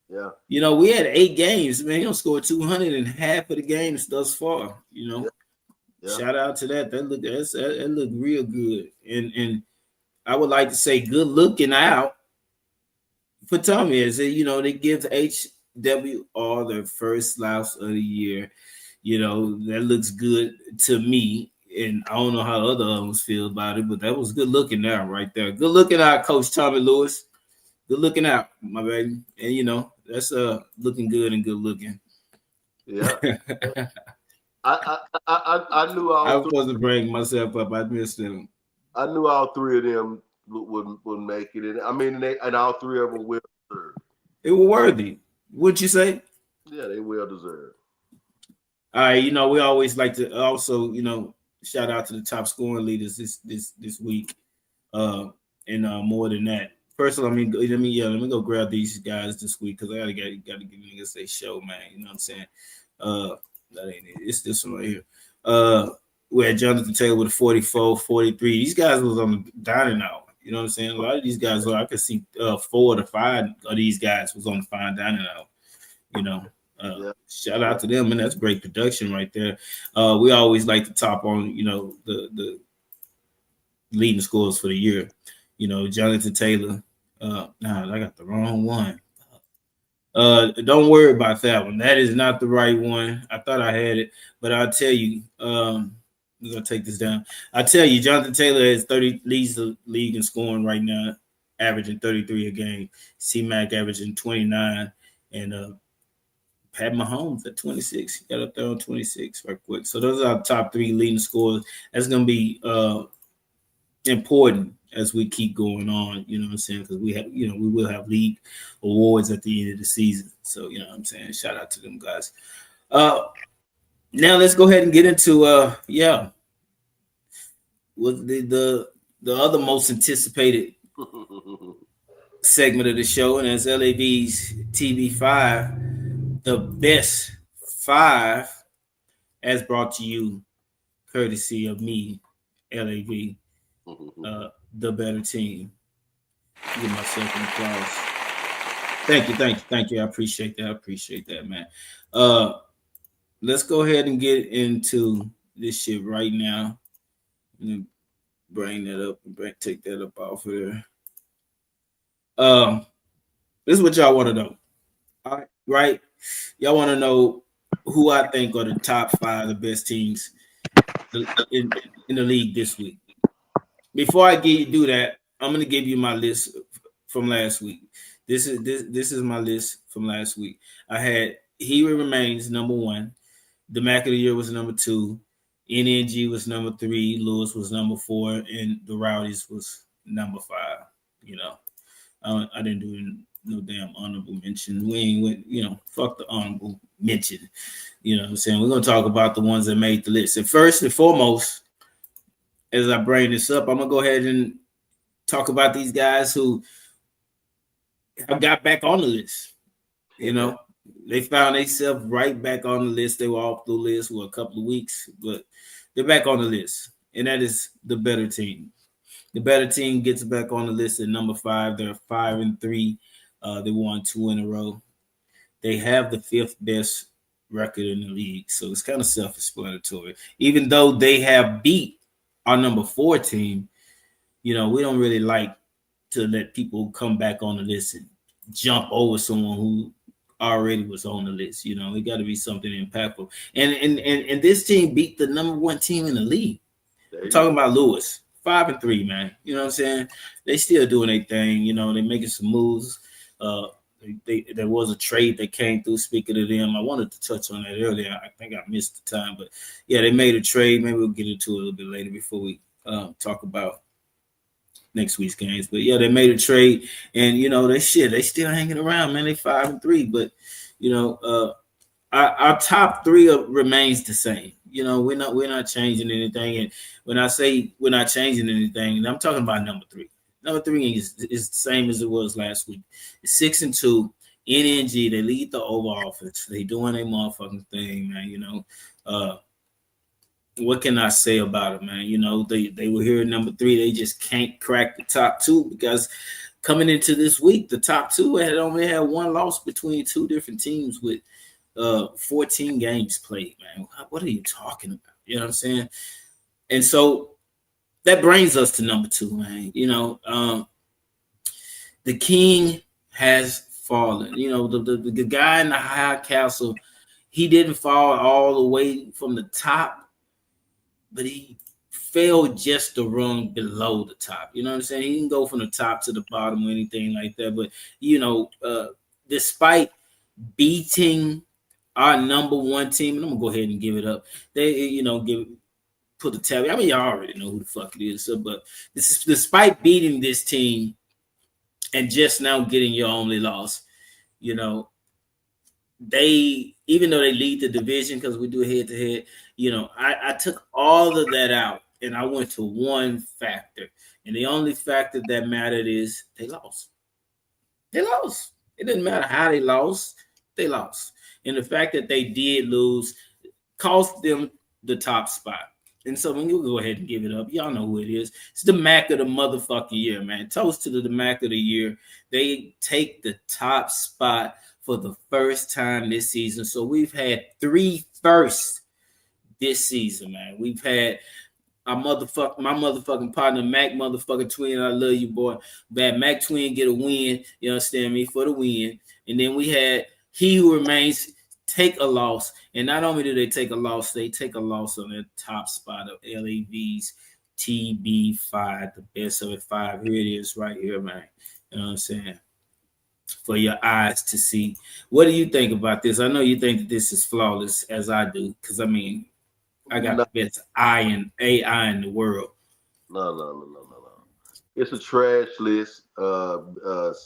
Yeah. We had 8 games, man. He don't score 200 in half of the games thus far. Yeah. Yeah. Shout out to that. That look real good. And I would like to say good looking out for Tommy as they give HWR their first loss of the year. That looks good to me. And I don't know how other others feel about it, but that was good looking out right there. Good looking out, Coach Tommy Lewis. Good looking out, my baby. And that's looking good and good looking. Yeah. I knew I all was three. supposed to bring myself up. I missed them. I knew all three of them would make it, and I mean, and all three of them well deserved. They were worthy. What'd you say? Yeah, they well deserved. All right, we always like to also, shout out to the top scoring leaders this week. Uh, and more than that. First of all, let me go grab these guys this week because I gotta give niggas a show, man. You know what I'm saying? That ain't it. It's this one right here. We had Jonathan Taylor with a 44, 43. These guys was on the dining out. You know what I'm saying? A lot of these guys, I could see 4 to 5 of these guys was on the fine dining out. You know, Yeah. shout out to them, and that's great production right there. We always like to top on, the leading scores for the year. Jonathan Taylor. Nah, I got the wrong one. Don't worry about that one. That is not the right one. I thought I had it, but I'll tell you. We're gonna take this down. I tell you, Jonathan Taylor has 30 leads the league in scoring right now, averaging 33 a game. C Mac averaging 29, and Pat Mahomes at 26. He got up there on 26 right quick. So those are our top 3 leading scorers. That's gonna be important as we keep going on, you know what I'm saying? Because we will have league awards at the end of the season. So, you know what I'm saying? Shout out to them guys. Now let's go ahead and get into with the other most anticipated segment of the show, and that's LAV's TV5, the best 5, as brought to you courtesy of me, LAV, the better team. Give myself an applause. Thank you. I appreciate that. Man. Let's go ahead and get into this shit right now. Let me bring that up and take that up off of there. This is what y'all want to know. All right, right? Y'all want to know who I think are the top 5 the best teams in the league this week. Before I do that, I'm gonna give you my list from last week. This is my list from last week. I had He Remains number 1. The Mac of the Year was number 2. NNG was number 3. Lewis was number 4, and the Rowdies was number 5. I didn't do no damn honorable mention. We ain't went, fuck the honorable mention. You know what I'm saying? We're gonna talk about the ones that made the list. And first and foremost, as I bring this up, I'm gonna go ahead and talk about these guys who have got back on the list. They found themselves right back on the list. They were off the list for a couple of weeks, but they're back on the list, and that is the better team. The better team gets back on the list at number 5. They're 5-3. They won 2 in a row. They have the 5th best record in the league, so it's kind of self-explanatory. Even though they have beat our number 4 team, we don't really like to let people come back on the list and jump over someone who already was on the list. It got to be something impactful. And this team beat the number 1 team in the league. I'm talking about Lewis. 5-3, man. You know what I'm saying? They still doing their thing. They making some moves. There was a trade that came through. Speaking of them, I wanted to touch on that earlier. I think I missed the time, but yeah, they made a trade. Maybe we'll get into it a little bit later before we talk about next week's games. But yeah, they made a trade, and they still hanging around, man. They 5-3, but our top 3 remains the same. We're not changing anything. And when I say we're not changing anything, I'm talking about number 3. Number 3 is the same as it was last week. It's 6-2. NNG, they lead the overall offense. They doing their motherfucking thing, man. What can I say about it, man? They were here at number 3. They just can't crack the top 2 because coming into this week, the top two had only had one loss between two different teams with 14 games played, man. What are you talking about? You know what I'm saying? And so that brings us to number two, man. The king has fallen. The guy in the high castle, he didn't fall all the way from the top, but he fell just the rung below the top. You know what I'm saying? He didn't go from the top to the bottom or anything like that. But despite beating our number one team, and I'm gonna go ahead and give it up. They, put the tab. I mean, y'all already know who the fuck it is. So, but this is despite beating this team and just now getting your only loss, you know, they, even though they lead the division because we do head to head, I took all of that out and I went to one factor. And the only factor that mattered is they lost. They lost. It didn't matter how they lost, they lost. And the fact that they did lose cost them the top spot. And so when you go ahead and give it up, y'all know who it is. It's the Mac of the motherfucking year, man. Toast to the Mac of the year. They take the top spot for the first time this season. So we've had 3 firsts this season, man. We've had my motherfucking partner, Mac motherfucking Twin. I love you, boy. Bad Mac Twin get a win, you understand me, for the win. And then we had He Who Remains take a loss. And not only do they take a loss, they take a loss on the top spot of LAV's TB5, the best of it 5. Here it is right here, man. You know what I'm saying? For your eyes to see. What do you think about this? I know you think that this is flawless, as I do, because I mean, I got the best AI in the world. No. It's a trash list.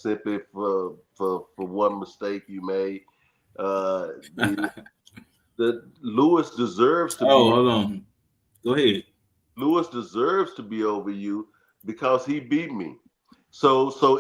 Simply for one mistake you made. The Lewis deserves to be. Oh, hold on. Go ahead. Lewis deserves to be over you because he beat me.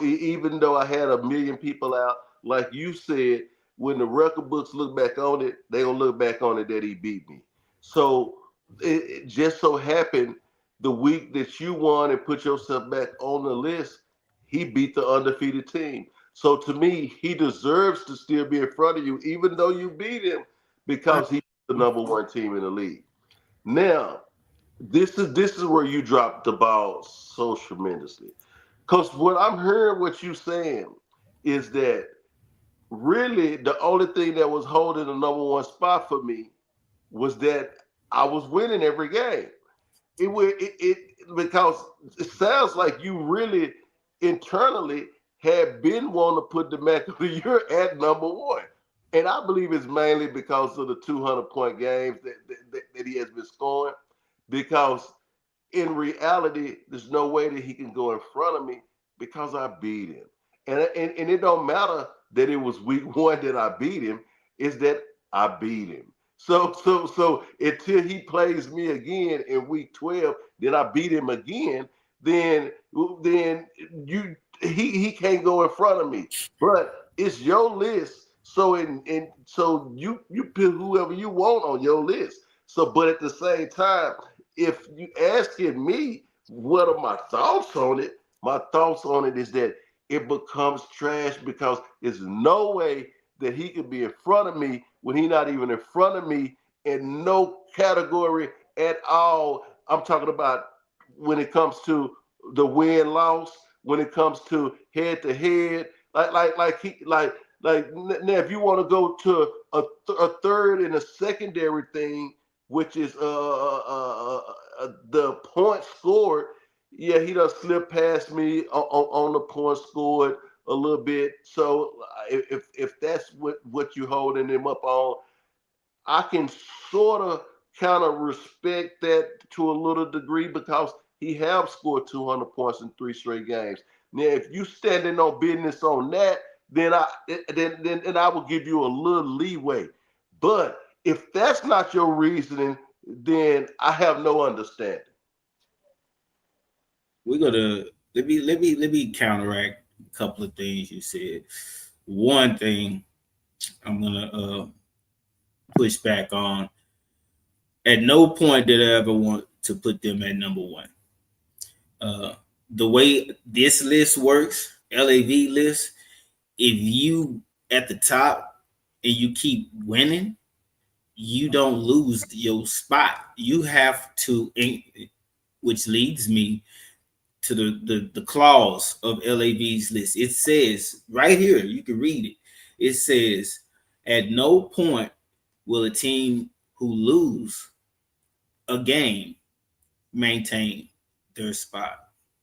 Even though I had a million people out, like you said, when the record books look back on it, they gonna look back on it that he beat me. So it just so happened the week that you won and put yourself back on the list, he beat the undefeated team. So to me, he deserves to still be in front of you, even though you beat him, because he's the number one team in the league. Now, this is where you drop the ball so tremendously. Because what I'm hearing what you saying is that really the only thing that was holding the number one spot for me was that I was winning every game. It because it sounds like you really internally had been wanting to put the Mac of the year at number one. And I believe it's mainly because of the 200-point games that he has been scoring. Because in reality, there's no way that he can go in front of me because I beat him. And it don't matter that it was week one that I beat him, is that I beat him. So until he plays me again in week 12, then I beat him again, then he can't go in front of me. But it's your list. So you pick whoever you want on your list. So but at the same time, if you asking me what are my thoughts on it, my thoughts on it is that it becomes trash because there's no way that he could be in front of me when he's not even in front of me in no category at all. I'm talking about when it comes to the win loss, when it comes to head to head, like now if you want to go to a third and a secondary thing, which is the point scored. Yeah, he does slip past me on the point scored a little bit. So if that's what you're holding him up on, I can sort of kind of respect that to a little degree because he have scored 200 points in 3 straight games. Now, if you standing on business on that, then I will give you a little leeway. But if that's not your reasoning, then I have no understanding. We're gonna let me counteract a couple of things you said. One thing I'm gonna push back on. At no point did I ever want to put them at number one. The way this list works, LAV list, if you at the top and you keep winning, you don't lose your spot. You have to, which leads me to the clause of LAV's list. It says right here, you can read it. It says, at no point will a team who lose a game maintain their spot.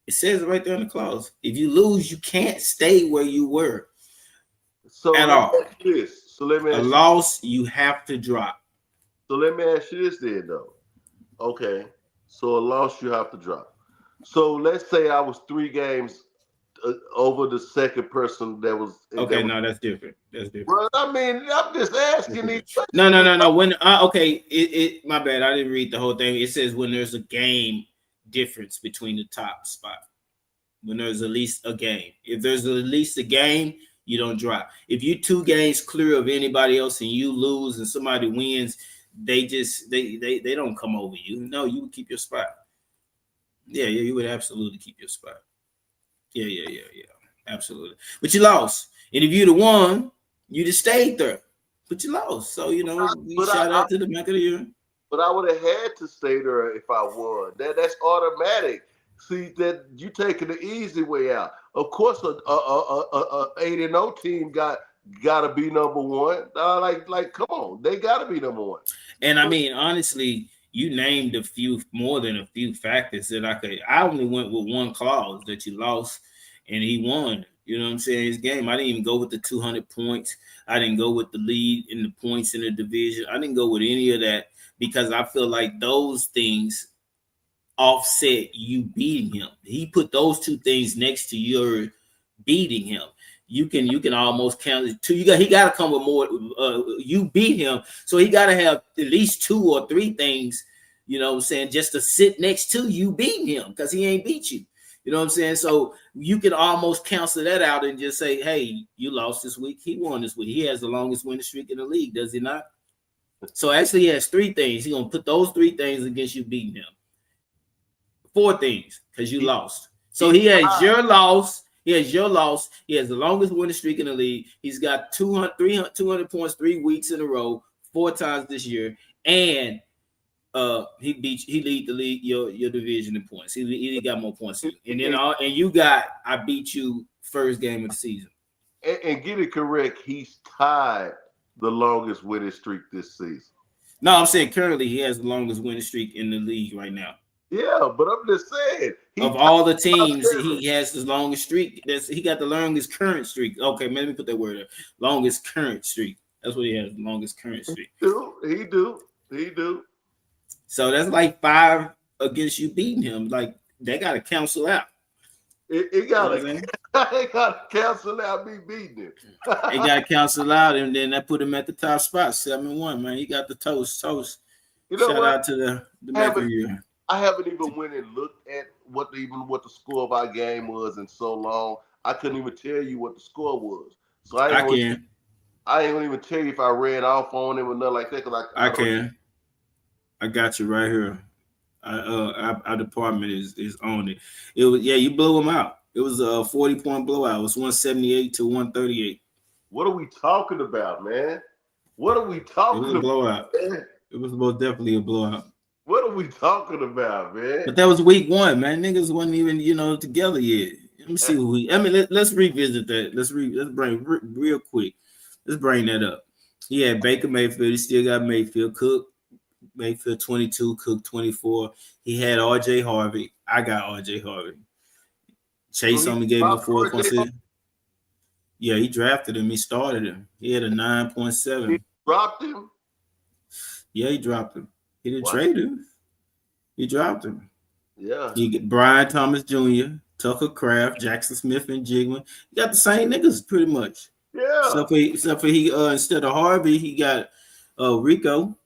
It says it right there in the clause. If you lose, you can't stay where you were So at let me all. ask you this. So let me A ask you. loss, you have to drop. So let me ask you this then, though. Okay. So a loss you have to drop. So let's say I was 3 games over the second person that was Okay, no, that's different. That's different. Well, I mean, I'm just asking these No, questions. no, no, no. When okay, my bad. I didn't read the whole thing. It says when there's a game difference between the top spot. When there's at least a game. If there's at least a game, you don't drop. If you 2 games clear of anybody else and you lose and somebody wins, they don't come over you. No, you would keep your spot. Yeah, yeah, you would absolutely keep your spot. Yeah, yeah, yeah, yeah. Absolutely. But you lost. And if you'd have won, you'd have stayed there. But you lost. So, we But shout out to the back of the year. I would have had to stay there if I won. That's automatic. See that you taking the easy way out. Of course, a 8-0 team gotta be number one. Come on, they gotta be number one. And I mean, honestly, you named a few more than a few factors that I could. I only went with one clause that you lost and he won. You know what I'm saying? His game. I didn't even go with the 200 points. I didn't go with the lead in the points in the division. I didn't go with any of that because I feel like those things offset you beating him. He put those two things next to your beating him. You can almost count it two. He got to come with more. You beat him, so he got to have at least 2 or 3 things. You know what I'm saying, just to sit next to you beating him because he ain't beat you. You know what I'm saying? So you can almost cancel that out and just say, hey, you lost this week. He won this week. He has the longest winning streak in the league, does he not? So actually, he has 3 things. He's gonna put those 3 things against you beating him. 4 things because you lost. So he has your loss. He has your loss. He has the longest winning streak in the league. He's got 200 points 3 weeks in a row, 4 times this year, and he lead the league your division in points. He got more points than you. And then I beat you first game of the season. And get it correct, he's tied the longest winning streak this season. No, I'm saying currently he has the longest winning streak in the league right now. Yeah, but I'm just saying. Of all the teams, he has the longest streak. He got the longest current streak. Okay, let me put that word there. Longest current streak. That's what he has, the longest current streak. He do. So that's like 5 against you beating him. Like, they got to cancel out. It got to cancel out me beating him. It got to cancel out, and then that put him at the top spot, 7-1, man. He got the toast. You know Shout what? out to the maker here. I haven't even went and looked at what the score of our game was in so long. I couldn't even tell you what the score was. So I ain't even tell you if I ran off on him or nothing like that. Cause I can. I got you right here. Our department is on it. It was you blew him out. It was a 40-point blowout. It was 178 to 138. What are we talking about, man? What are we talking about? It was a blowout. Man? It was most definitely a blowout. What are we talking about, man? But that was week 1, man. Niggas wasn't even, together yet. Let me see who let's revisit that. Let's bring real quick. Let's bring that up. He had Baker Mayfield. He still got Mayfield. Cook, Mayfield 22, Cook 24. He had RJ Harvey. I got RJ Harvey. Chase only gave him a 4.6. Yeah, he drafted him. He started him. He had a 9.7. He dropped him? Yeah, he dropped him. He didn't trade him. He dropped him. Yeah. You get Brian Thomas Jr., Tucker Kraft, Jackson Smith, and Jigman. You got the same niggas pretty much. Yeah. Except for he instead of Harvey, he got Rico.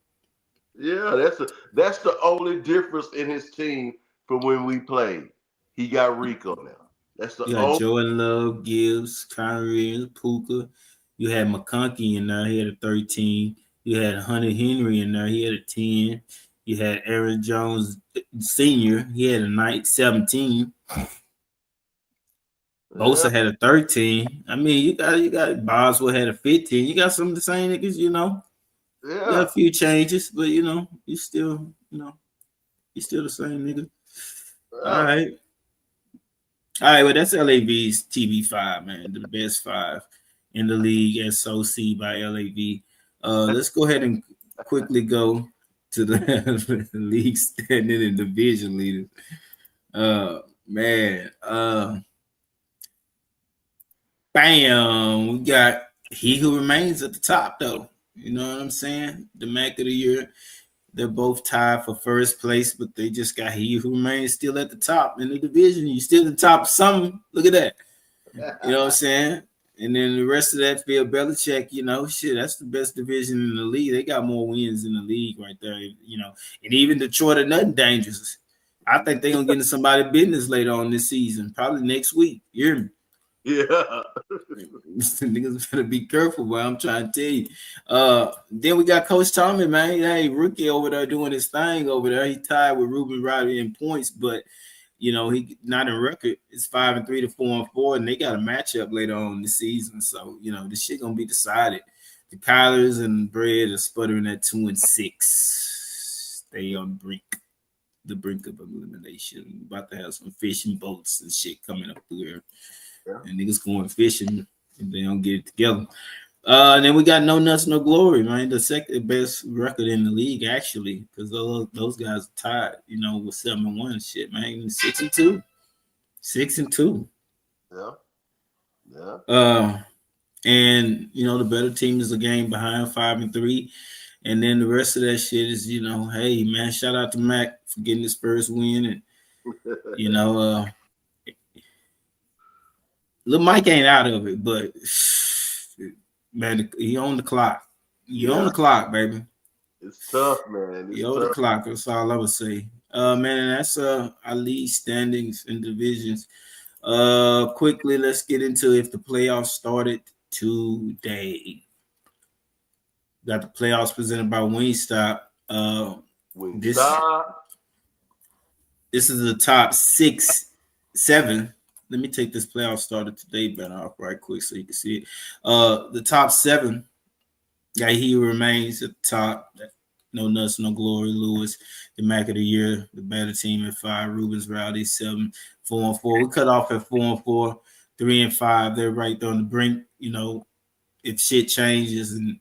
Yeah, that's the only difference in his team from when we played. He got Rico now. That's the only. Jordan Love, Gibbs, Kyrie, Puka. You had McConkey in there. He had a 13. You had Hunter Henry in there. He had a 10. You had Aaron Jones Sr. He had a 17. Yeah, Bosa had a 13. I mean, you got Boswell had a 15. You got some of the same niggas, you know. You got yeah, a few changes, but you know, you still the same nigga. All yeah. right. All right, well, that's LAV's TV5, man. The best five in the league, SOC by LAV. Let's go ahead and quickly go to the league standing and division leaders. Man. Bam. We got He Who Remains at the top, though. You know what I'm saying? The Mac of the Year. They're both tied for first place, but they just got He Who Remains still at the top in the division. You still at the top of something. Look at that. You know what I'm saying? And then the rest of that Bill Belichick, you know, shit, that's the best division in the league. They got more wins in the league right there, you know. And even Detroit are nothing dangerous. I think they're gonna get into somebody's business later on this season, probably next week. You hear me? Yeah. Niggas better be careful, boy. I'm trying to tell you. Then we got Coach Tommy, man. Hey, rookie over there doing his thing over there. He tied with Ruben Riley in points, but you know, he not in record. It's 5-3 to 4-4, and they got a matchup later on in the season. So, you know, this shit gonna be decided. The Kylers and Bread are sputtering at 2-6. Stay on the brink of elimination. About to have some fishing boats and shit coming up through here. Yeah. And niggas going fishing if they don't get it together. And then we got No Nuts, No Glory, man. The second best record in the league, actually, because those guys are tied, you know, with 7-1 shit, man. 6-2. 6-2. Yeah. Yeah. Uh, and you know, the better team is a game behind 5-3. And then the rest of that shit is, you know, hey man, shout out to Mac for getting his first win. And, you know, Lil Mike ain't out of it, but man, he on the clock. You on Yeah. the clock, baby. It's tough, man. It's You on the tough. clock. That's all I would say. Man, that's our league standings and divisions. Quickly, let's get into if the playoffs started today. Got the playoffs presented by Wingstop. When This stop. this is the top 7. Let me take this playoff started today banner off right quick so you can see it. The top 7. Yeah, he remains at the top. No Nuts, No Glory, Lewis, the Mac of the Year, the better team at 5, Rubens Rowdy 7, 4-4. We cut off at 4-4, 3-5. They're right there on the brink. You know, if shit changes and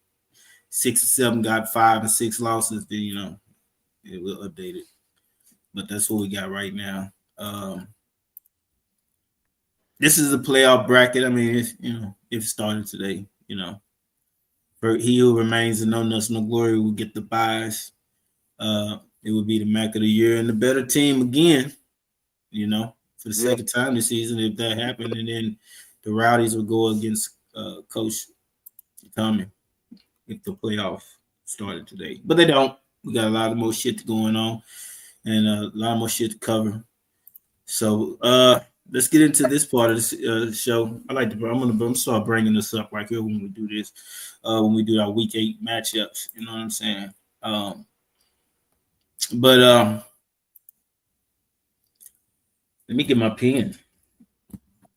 6-7 got 5 and 6 losses, then you know it will update it. But that's what we got right now. This is a playoff bracket. I mean, it's, you know, if it started today, you know, for he who remains in No Nuts, No Glory will get the buys. It would be the Mac of the Year and the better team again, you know, for the Yeah. second time this season if that happened. And then the Rowdies would go against Coach Tommy if the playoff started today. But they don't. We got a lot of more shit going on and a lot more shit to cover. So let's get into this part of this show. I'm gonna start bringing this up right here when we do this, when we do our week 8 matchups. You know what I'm saying? But let me get my pen.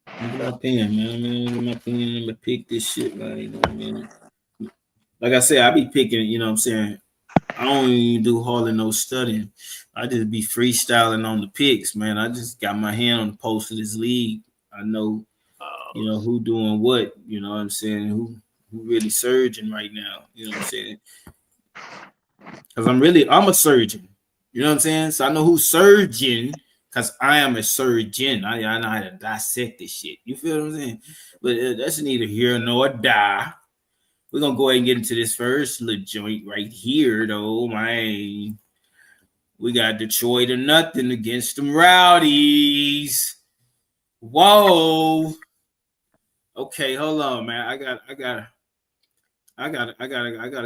Let me get my pen, man. Get my pen. Let me pick this shit, man. You know what I mean? Like I said, I be picking. You know what I'm saying? I don't even do hardly no studying. I just be freestyling on the picks, man. I just got my hand on the pulse of this league. I know, you Oh, know, who doing what. You know what I'm saying? Who really surging right now? You know what I'm saying? Because I'm a surgeon. You know what I'm saying? So I know who's surging because I am a surgeon. I know how to dissect this shit. You feel what I'm saying? But that's neither here nor there. We're gonna go ahead and get into this first little joint right here, though, man. We got Detroit or nothing against them Rowdies. Whoa. Okay, hold on, man. I gotta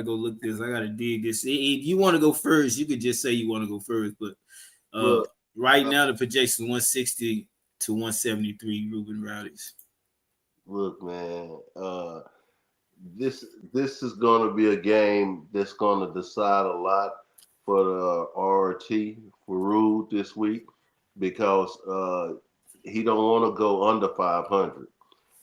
go look this. I gotta dig this. If you want to go first, you could just say you want to go first. But uh, look, right uh, now the projection is 160 to 173 Ruben Rowdies. look, man. This this is going to be a game that's going to decide a lot for the RT for Rude this week because he don't want to go under 500.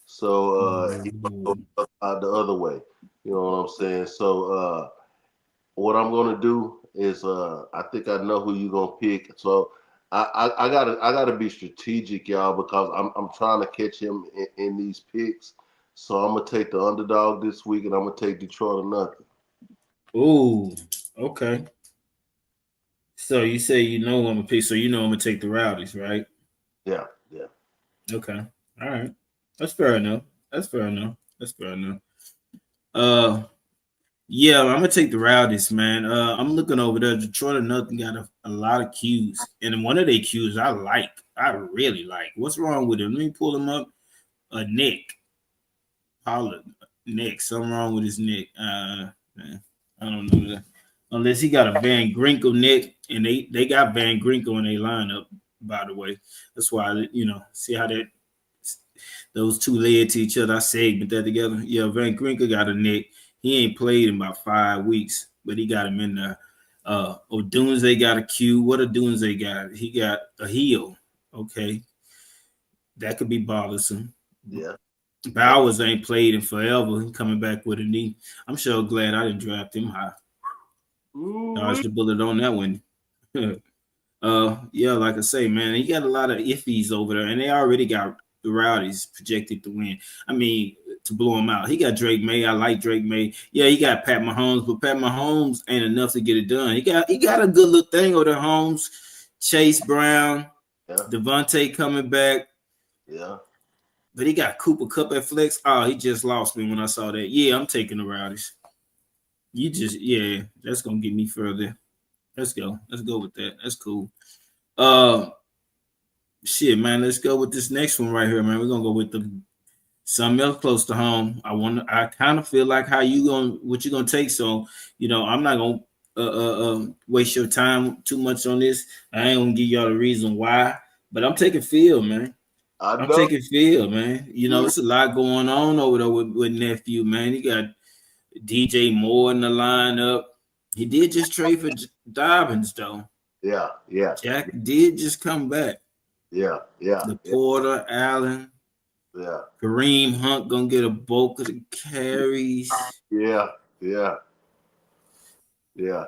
So he Ooh. goes the other way. You know what I'm saying? So what I'm gonna do is I think I know who you're gonna pick. So I gotta be strategic, y'all, because I'm trying to catch him in these picks. So I'm gonna take the underdog this week, and I'm gonna take Detroit or nothing. Ooh. Okay. So you say you know I'm gonna pick, so you know I'm gonna take the Rowdies, right? Yeah, yeah. Okay. All right. That's fair enough. That's fair enough. That's fair enough. Uh yeah, I'm gonna take the Rowdies, man. I'm looking over there. Detroit or nothing got a lot of cues. And one of their cues I like. I really like. What's wrong with him? Let me pull him up. Nick. Pollard. Nick. Something wrong with his neck. Man, I don't know that. Unless he got a Van Grinkle neck, and they got Van Grinkle in their lineup, by the way. That's why, see how that those two led to each other. I segment that together. Yeah, Van Grinkle got a neck. He ain't played in about 5 weeks, but he got him in there. Odunze got a Q. What Odunze got? He got a heel. Okay, that could be bothersome. Yeah. Yeah. Bowers ain't played in forever. He coming back with a knee. I'm sure glad I didn't draft him high. Ooh, Dodged the bullet on that one. Yeah, like I say, man, he got a lot of iffies over there, and they already got the Rowdies projected to win. I mean, to blow him out. He got Drake May. I like Drake May. Yeah, he got Pat Mahomes, but Pat Mahomes ain't enough to get it done. He got a good little thing over there. Holmes, Chase Brown, yeah. Devontae coming back, Yeah. but he got Cooper Cup at flex. Oh, he just lost me when I saw that. Yeah, I'm taking the Rowdies. Yeah, that's gonna get me further. Let's go. Let's go with that. That's cool. Uh, Shit, man. Let's go with this next one right here, man. We're gonna go with the something else close to home. I kind of feel like what you gonna take. So, I'm not gonna waste your time too much on this. I ain't gonna give y'all the reason why, but I'm taking Field, man. I I'm know. taking Field, man. It's a lot going on over there with nephew, man. He got DJ Moore in the lineup. He did just trade for Dobbins, though. Yeah. Yeah. Jack did just come back. Yeah. Yeah. The Yeah. Porter, Allen, Yeah. Kareem Hunt gonna get a bulk of the carries. Yeah. Yeah. Yeah.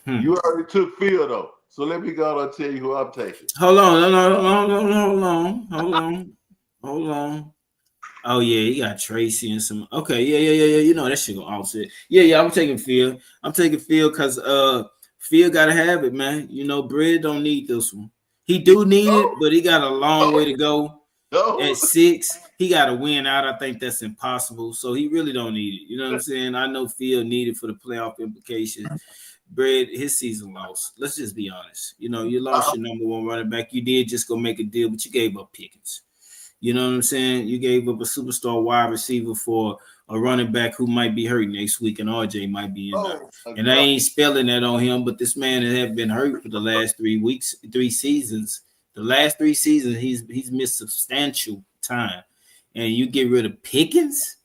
Hmm. You already took Field though, so let me go and tell you who I'm taking. Hold on, hold on. Oh yeah, he got Tracy and some. Okay, yeah. That shit gonna offset. Yeah. I'm taking Field. I'm taking Field because Field gotta have it, man. Bread don't need this one. He do need it, but he got a long way to go. At No. 6, he got to win out. I think that's impossible. So he really don't need it. You know what I'm saying? I know Field needed for the playoff implications. Bread, his season lost. Let's just be honest. You lost your number one running back. You did just go make a deal, but you gave up Pickens. You know what I'm saying? You gave up a superstar wide receiver for a running back who might be hurt next week, and RJ might be in there. Oh my And I God. ain't spelling that on him, but this man has been hurt for the last 3 weeks, 3 seasons. The last 3 seasons, he's missed substantial time. And you get rid of Pickens?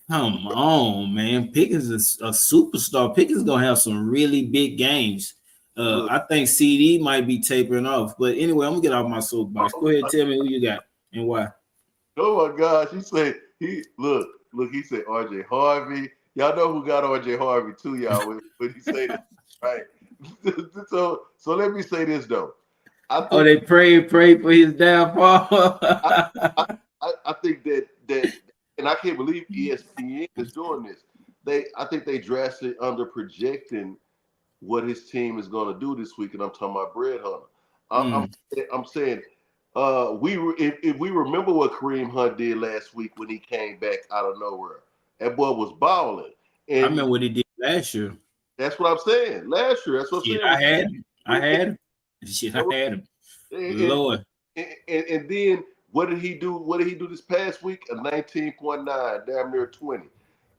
Come on, man. Pickens is a superstar. Pickens gonna have some really big games. Look. I think CD might be tapering off. But anyway, I'm gonna get off my soapbox. Go ahead, tell me who you got and why. Oh my gosh. He said look, he said RJ Harvey. Y'all know who got RJ Harvey too, y'all, when he say that, right? So let me say this though. I Oh, think they pray for his downfall. I, I, I think that and I can't believe ESPN is doing this. I think they drastically under projecting what his team is going to do this week, and I'm talking about Bread Hunter. I'm Mm, I'm saying if we remember what Kareem Hunt did last week when he came back out of nowhere, that boy was balling, I and remember what he did last year. that's what I'm saying. Last year, that's what I'm Shit, saying. I had him. I And, had him. Shit, I had him. and, Lord. and then what did he do? What did he do this past week? A 19.9, damn near 20.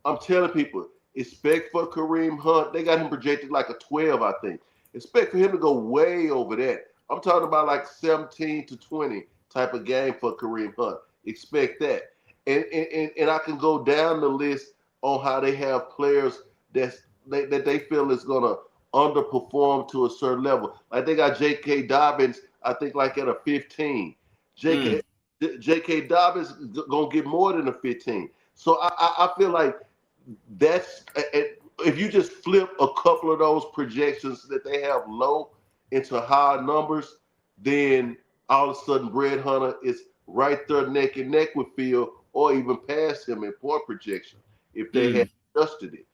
I'm telling people, expect for Kareem Hunt. They got him projected like a 12, I think. Expect for him to go way over that. I'm talking about like 17 to 20 type of game for Kareem Hunt. Expect that. And I can go down the list on how they have players that they feel is gonna underperform to a certain level. Like they got J.K. Dobbins I think like at a 15. Mm, J.K. Dobbins gonna get more than a 15. So I feel like that's if you just flip a couple of those projections that they have low into high numbers, then all of a sudden Brad Hunter is right there neck and neck with Field, or even past him in point projection if they had mm. adjusted it.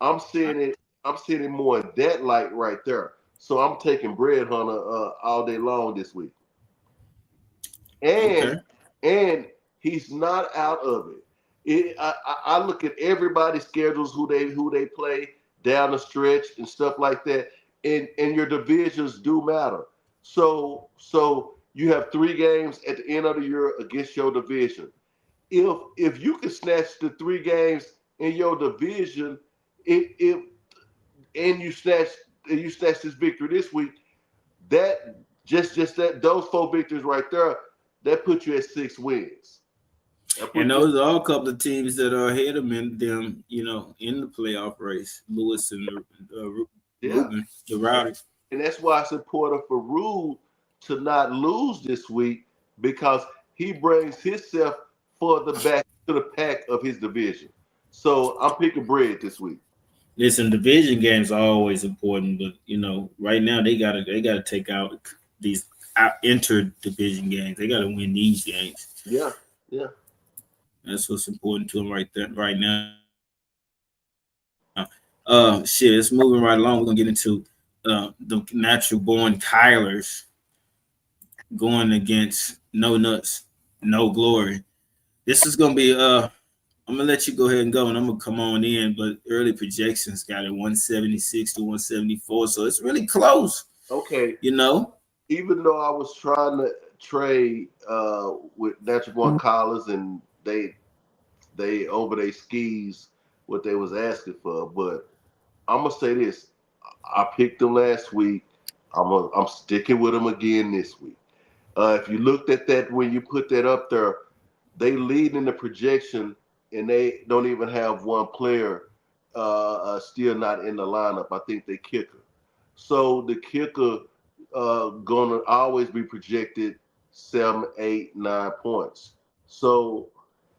I'm seeing it. I'm seeing it more in that light right there. So I'm taking Brad Hunter all day long this week, and Okay. and he's not out of it. I look at everybody's schedules, who they play down the stretch and stuff like that, and your divisions do matter. So you have 3 games at the end of the year against your division. If you can snatch the 3 games in your division, if and you snatch this victory this week, that just that those 4 victories right there, that puts you at 6 wins. That And puts you. those are all a couple of teams that are ahead of them, in the playoff race. Lewis and Yeah, The and, Rowdies. and that's why it's important for Rule to not lose this week, because he brings himself further back to the pack of his division. So I'm picking Bread this week. Listen, division games are always important, but right now they gotta take out these inter division games. They gotta win these games. Yeah, yeah. That's what's important to them right there, right now. Shit, it's moving right along. We're gonna get into the natural born Kylers going against No Nuts, No Glory. This is gonna be I'm gonna let you go ahead and go, and I'm gonna come on in. But early projections got it 176 to 174, so it's really close. Okay. You know, Even though I was trying to trade with Natural Born Collars, and they over their skis what they was asking for, but I'm gonna say this: I picked them last week. I'm sticking with them again this week. If you looked at that when you put that up there, they lead in the projection, and they don't even have one player still not in the lineup. I think they kicker. So the kicker gonna always be projected 7, 8, 9 points. So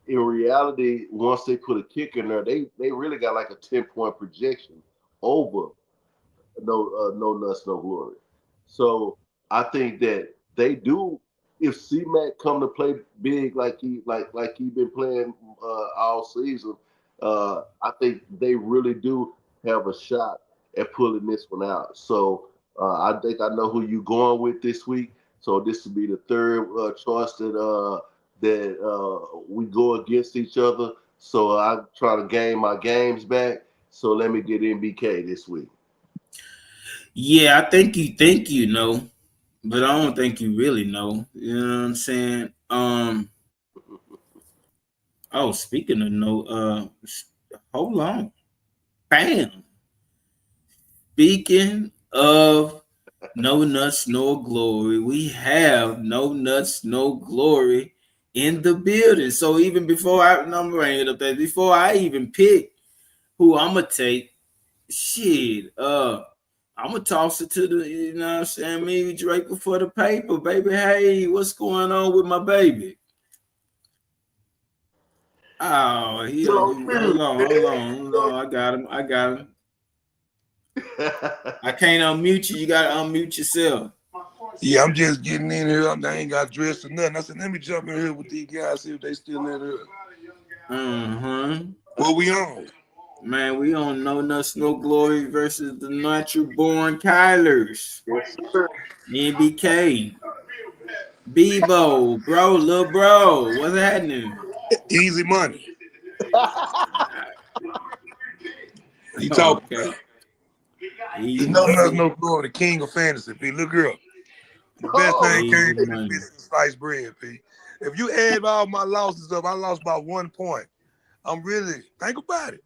in reality, once they put a kicker in there, they really got like a 10 point projection over no nuts, no glory. So I think that they do. If C Mac come to play big like he been playing all season, I think they really do have a shot at pulling this one out. So I think I know who you going with this week. So this will be the third choice that we go against each other. So I try to gain my games back. So let me get NBK this week. yeah, I think you know, but I don't think you really know. You know what I'm saying? Oh, speaking of no, hold on, bam. Speaking of no nuts, no glory, we have no nuts, no glory in the building. So even before I'm bringing it up there, before I even pick who I'm gonna take, shit, I'm gonna toss it to the, what I'm saying, me Draper for the paper, baby. Hey, what's going on with my baby? Oh, Still hold on, hold on, hold on. I got him. I got him. I can't unmute you. You gotta unmute yourself. Yeah, I'm just getting in here. I ain't got dressed or nothing. I said, let me jump in here with these guys, see if they still in here. Uh-huh. What we on? Man, we on No Nuts, No Glory versus the Natural Born Kylers. Yes, sir. NBK. Bebo, bro, little bro. What's happening? Easy money. He talking Okay. about. There's no nothing, Easy. no glory. The king of fantasy, P. Look her up. The best Oh, thing came Easy to the money. business sliced bread, P. If you add all my losses up, I lost by 1 point. I'm really, think about it.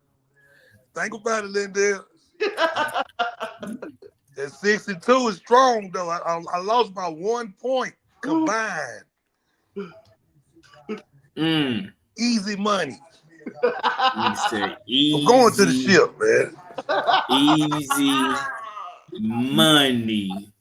Think about it, Lindell. That 62 is strong, though. I lost by 1 point combined. Mm. Easy money. He said I'm going to the easy, ship, man. easy money.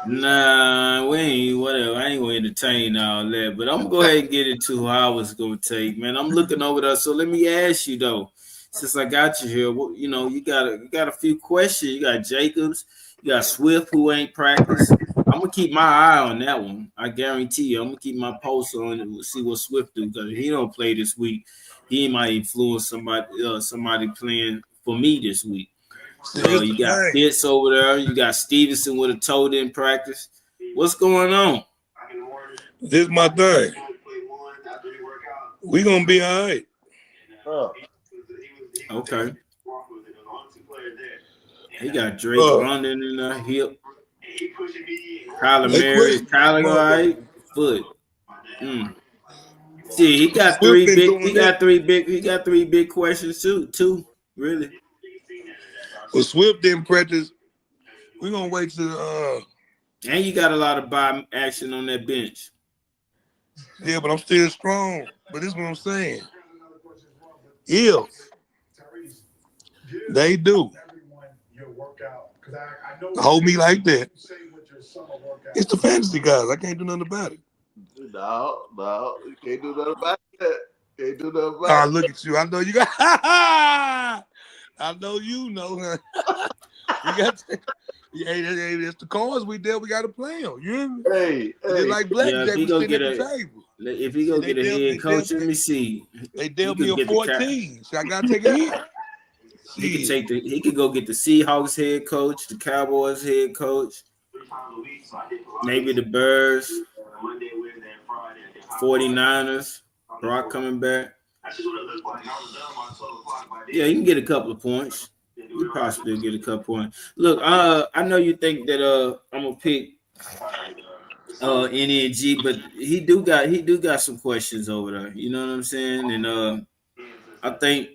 Nah, we ain't whatever. I ain't gonna entertain all that, but I'm gonna go ahead and get into who I was gonna take, man. I'm looking over there. So let me ask you though, since I got you here, you got a few questions. You got Jacobs, you got Swift who ain't practiced. I'm gonna keep my eye on that one. I guarantee you, I'm gonna keep my pulse on it. We'll see what Swift do because if he don't play this week, he might influence somebody playing for me this week. See, it's the You got thing. Pitts over there. You got Stevenson with a toe in practice. What's going on? This is my thing. We gonna be all right. Okay. He got Drake Uh, London in the hip. Kyler they Murray. question Kyler all motherfucker. right. Foot. Mm. See, he got Swift three been big. doing that. He got three big questions too. Two, really. But Swift didn't practice. We gonna wait till And you got a lot of buy action on that bench. yeah, but I'm still strong. But this is what I'm saying. If they do hold me like that, it's the fantasy guys. I can't do nothing about it. No, you can't do nothing about that. Can't do nothing about Ah, it. look at you. I know you got. I know you know. Huh? We got. It's the cards we dealt. We got to play them. You hear me? Just Hey. like Yeah, if blackjack, he we go sitting get at the a, table. if he See, go get a head coach, let me see. They He dealt me could a get the 14. So I gotta take a hit. See, He could go get the Seahawks head coach, the Cowboys head coach, maybe the Bears, 49ers, Brock coming back. Yeah, you can get a couple of points. You possibly get a couple points. Look, I know you think that I'm gonna pick NNG, but he do got some questions over there. You know what I'm saying? And I think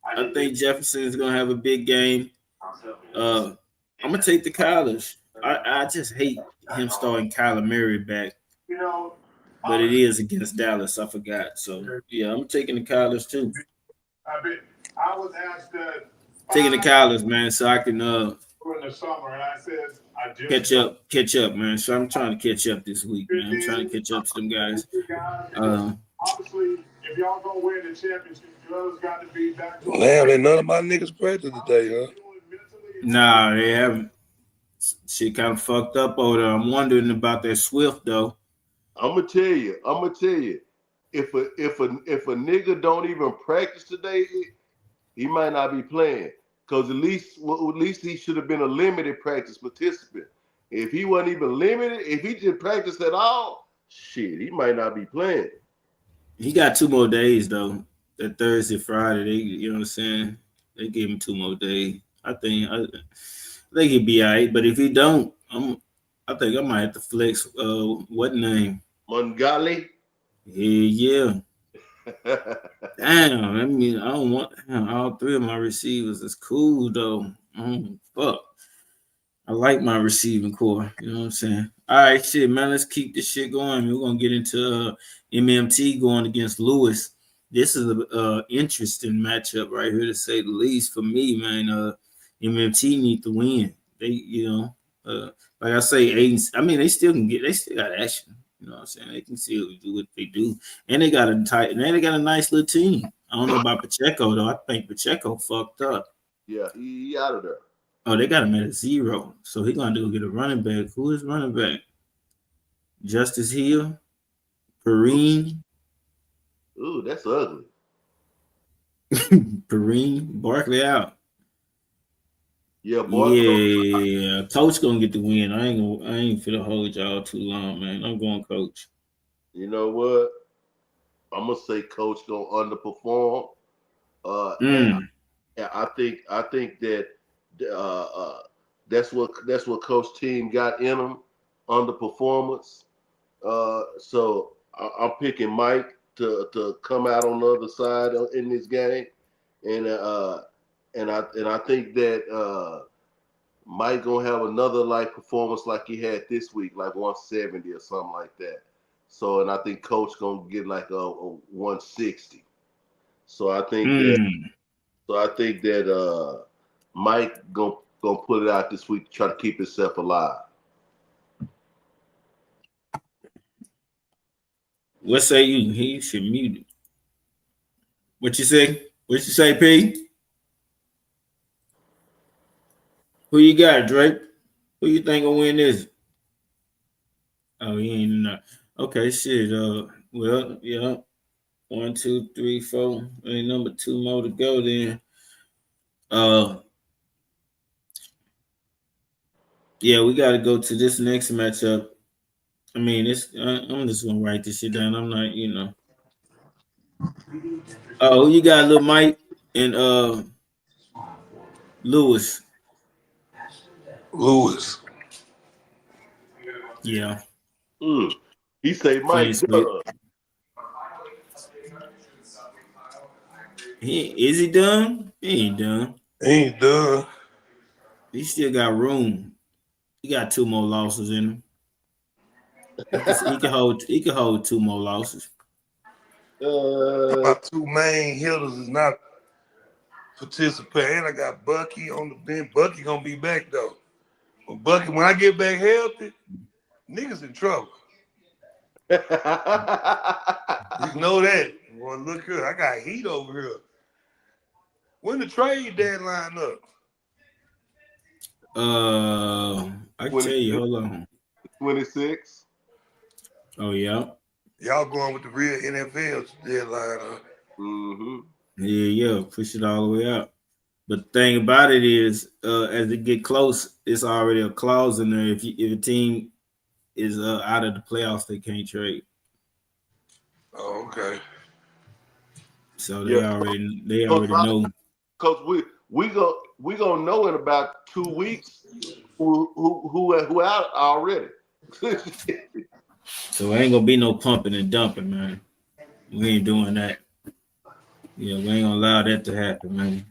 I think Jefferson is gonna have a big game. I'm gonna take the college. I just hate him starting Kyler Murray back, but it is against Dallas. I forgot. So yeah, I'm taking the college too. Taking the college, man, so I can catch up, man. So I'm trying to catch up this week, man. I'm trying to catch up to them guys. Uh, damn, ain't none of my niggas practice today, huh? nah, they haven't. Shit kind of fucked up over there. I'm wondering about that Swift though. I'm gonna tell you. If a nigga don't even practice today, he might not be playing. Cause at least he should have been a limited practice participant. If he wasn't even limited, if he didn't practice at all, shit, he might not be playing. He got 2 more days though. That Thursday, Friday, you know what I'm saying? They give him 2 more days. I think he'd be all right. But if he don't, I think I might have to flex. What name? Mungali. Yeah. Damn. I mean, I don't want all three of my receivers. It's cool though. Fuck. I like my receiving core. You know what I'm saying? All right, shit, man. Let's keep this shit going. We're gonna get into MMT going against Lewis. This is a interesting matchup right here, to say the least. For me, man, MMT need to win. Like I say, Aiden. I mean, they still got action. You know what I'm saying? They can still do what they do, and they got a nice little team. I don't know about Pacheco though. I think Pacheco fucked up. Yeah, he out of there. Oh, they got him at a 0. So he gonna do get a running back. Who is running back? Justice Hill, Perrine, Ooh, that's ugly. Perrine, Barkley out. Yeah, Barkley. Yeah, Coach gonna get the win. I ain't finna hold y'all too long, man. I'm going Coach. You know what? I'm gonna say Coach gonna underperform. And Mm. I think that uh, uh, that's what Coach Team got in him, underperformance. So I'm picking Mike to come out on the other side in this game, and I think that Mike gonna have another like performance like he had this week, like 170 or something like that. So and I think Coach gonna get like a 160. So I think that Mm. Mike gonna put it out this week to try to keep himself alive. What say you? He should mute it. What you say? What you say, P? Who you got, Drake? Who you think will win this? Oh, he ain't not. Okay, shit. Well, yeah. 1, 2, 3, 4. Ain't number two more to go then. Uh, yeah, we got to go to this next matchup. I mean, I'm just gonna write this shit down. I'm not. Oh, you got little Mike and Lewis. Lewis. Yeah, He say clean Mike sweep. Dunn. Is he done? He ain't done. He ain't done. He still got room. He got 2 more losses in him. He can hold 2 more losses. My two main hitters is not participating. I got Bucky on the bench. Bucky gonna be back though. When I get back healthy, niggas in trouble. You know that. Well, look here, I got heat over here. When the trade deadline up? I can tell you. Hold on. 26. Oh yeah. Y'all going with the real NFL deadline up. Mm-hmm. Yeah. Push it all the way out. But the thing about it is, as it get close, it's already a clause in there. If a team is out of the playoffs, they can't trade. Oh, okay. So they already know. Because we gonna know in about 2 weeks who out already. So ain't gonna be no pumping and dumping, man. We ain't doing that. Yeah, we ain't gonna allow that to happen, man.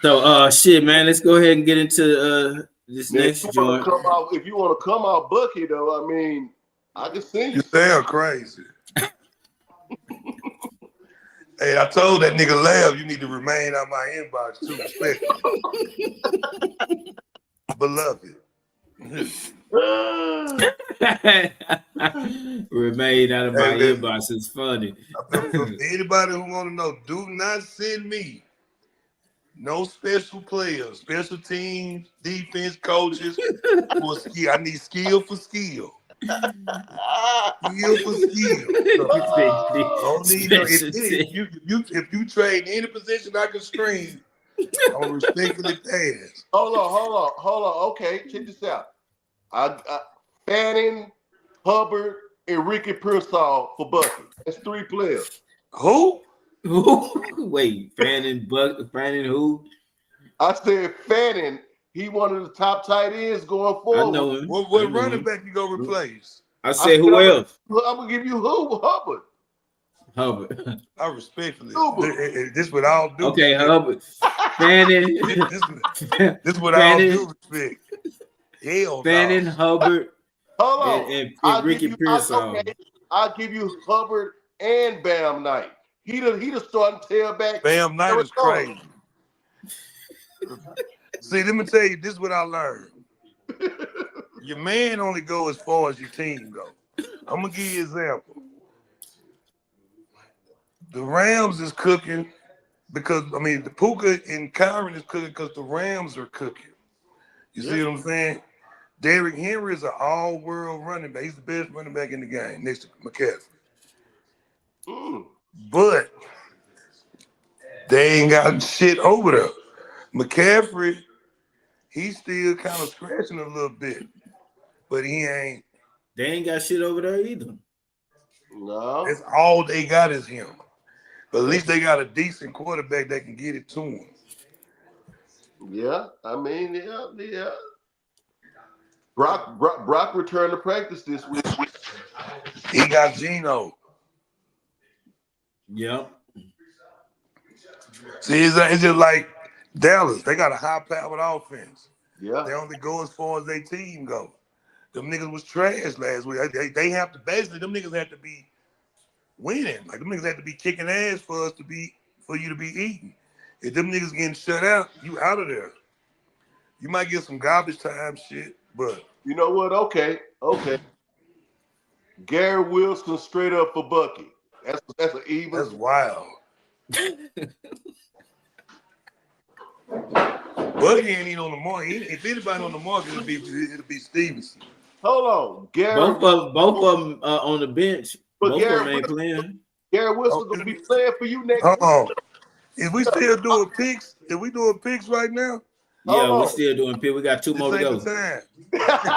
So shit, man, let's go ahead and get into this Now, next joint. if you want to come out Bucky though, I mean, I can see you. You sound crazy. Hey, I told that nigga Lab you need to remain on my inbox too. Beloved. Remain out of my inbox is funny. For anybody who want to know, do not send me no special players, special teams, defense coaches for skill. I need skill for skill. Skill for skill. Don't need no. If you trade any position I can screen, I'm respectfully pass. Hold on. Okay, check this out. I Fanning, Hubbard, and Ricky Pearsall for Bucky. That's 3 players. Who? Wait, Fanning who? I said Fanning. He one of the top tight ends going forward. I know him. What running back you gonna replace? I said who else? I'm gonna give you Hubbard. Hubbard. I respectfully. This with all due okay, respect. Hubbard. Fanning. This with all due respect. Hell Fanning, no. Hubbard, Hold on. and Ricky Pearsall. I'll give you Hubbard and Bam Knight. He the starting tailback. Bam Knight is crazy. See, let me tell you, this is what I learned. Your man only go as far as your team go. I'm gonna give you an example. The Rams is cooking because the Puka and Kyron is cooking because the Rams are cooking. You see what I'm saying? Derrick Henry is an all-world running back. He's the best running back in the game next to McCaffrey. But they ain't got shit over there. McCaffrey, he's still kind of scratching a little bit, but he ain't. They ain't got shit over there either. No. That's all they got is him. But at least they got a decent quarterback that can get it to him. Yeah, yeah. Brock returned to practice this week. He got Geno. Yep. See, it's just like Dallas. They got a high-powered offense. Yeah. They only go as far as their team go. Them niggas was trash last week. They have to basically. Them niggas have to be winning. Like them niggas have to be kicking ass for you to be eating. If them niggas getting shut out, you out of there. You might get some garbage time shit, but you know what? Okay. Gary Wilson straight up for Bucky. That's an even. That's wild. Bucky ain't even on the market. If anybody on the market, it'll be Stevenson. Hold on, Gary. Both of them on the bench. But Both Gary of them ain't Wilson, playing. Gary Wilson gonna be playing for you next Hold week. on. If we still doing picks, right now? Yeah, Hold we're on. still doing pick. We got 2 more to This go. ain't the time.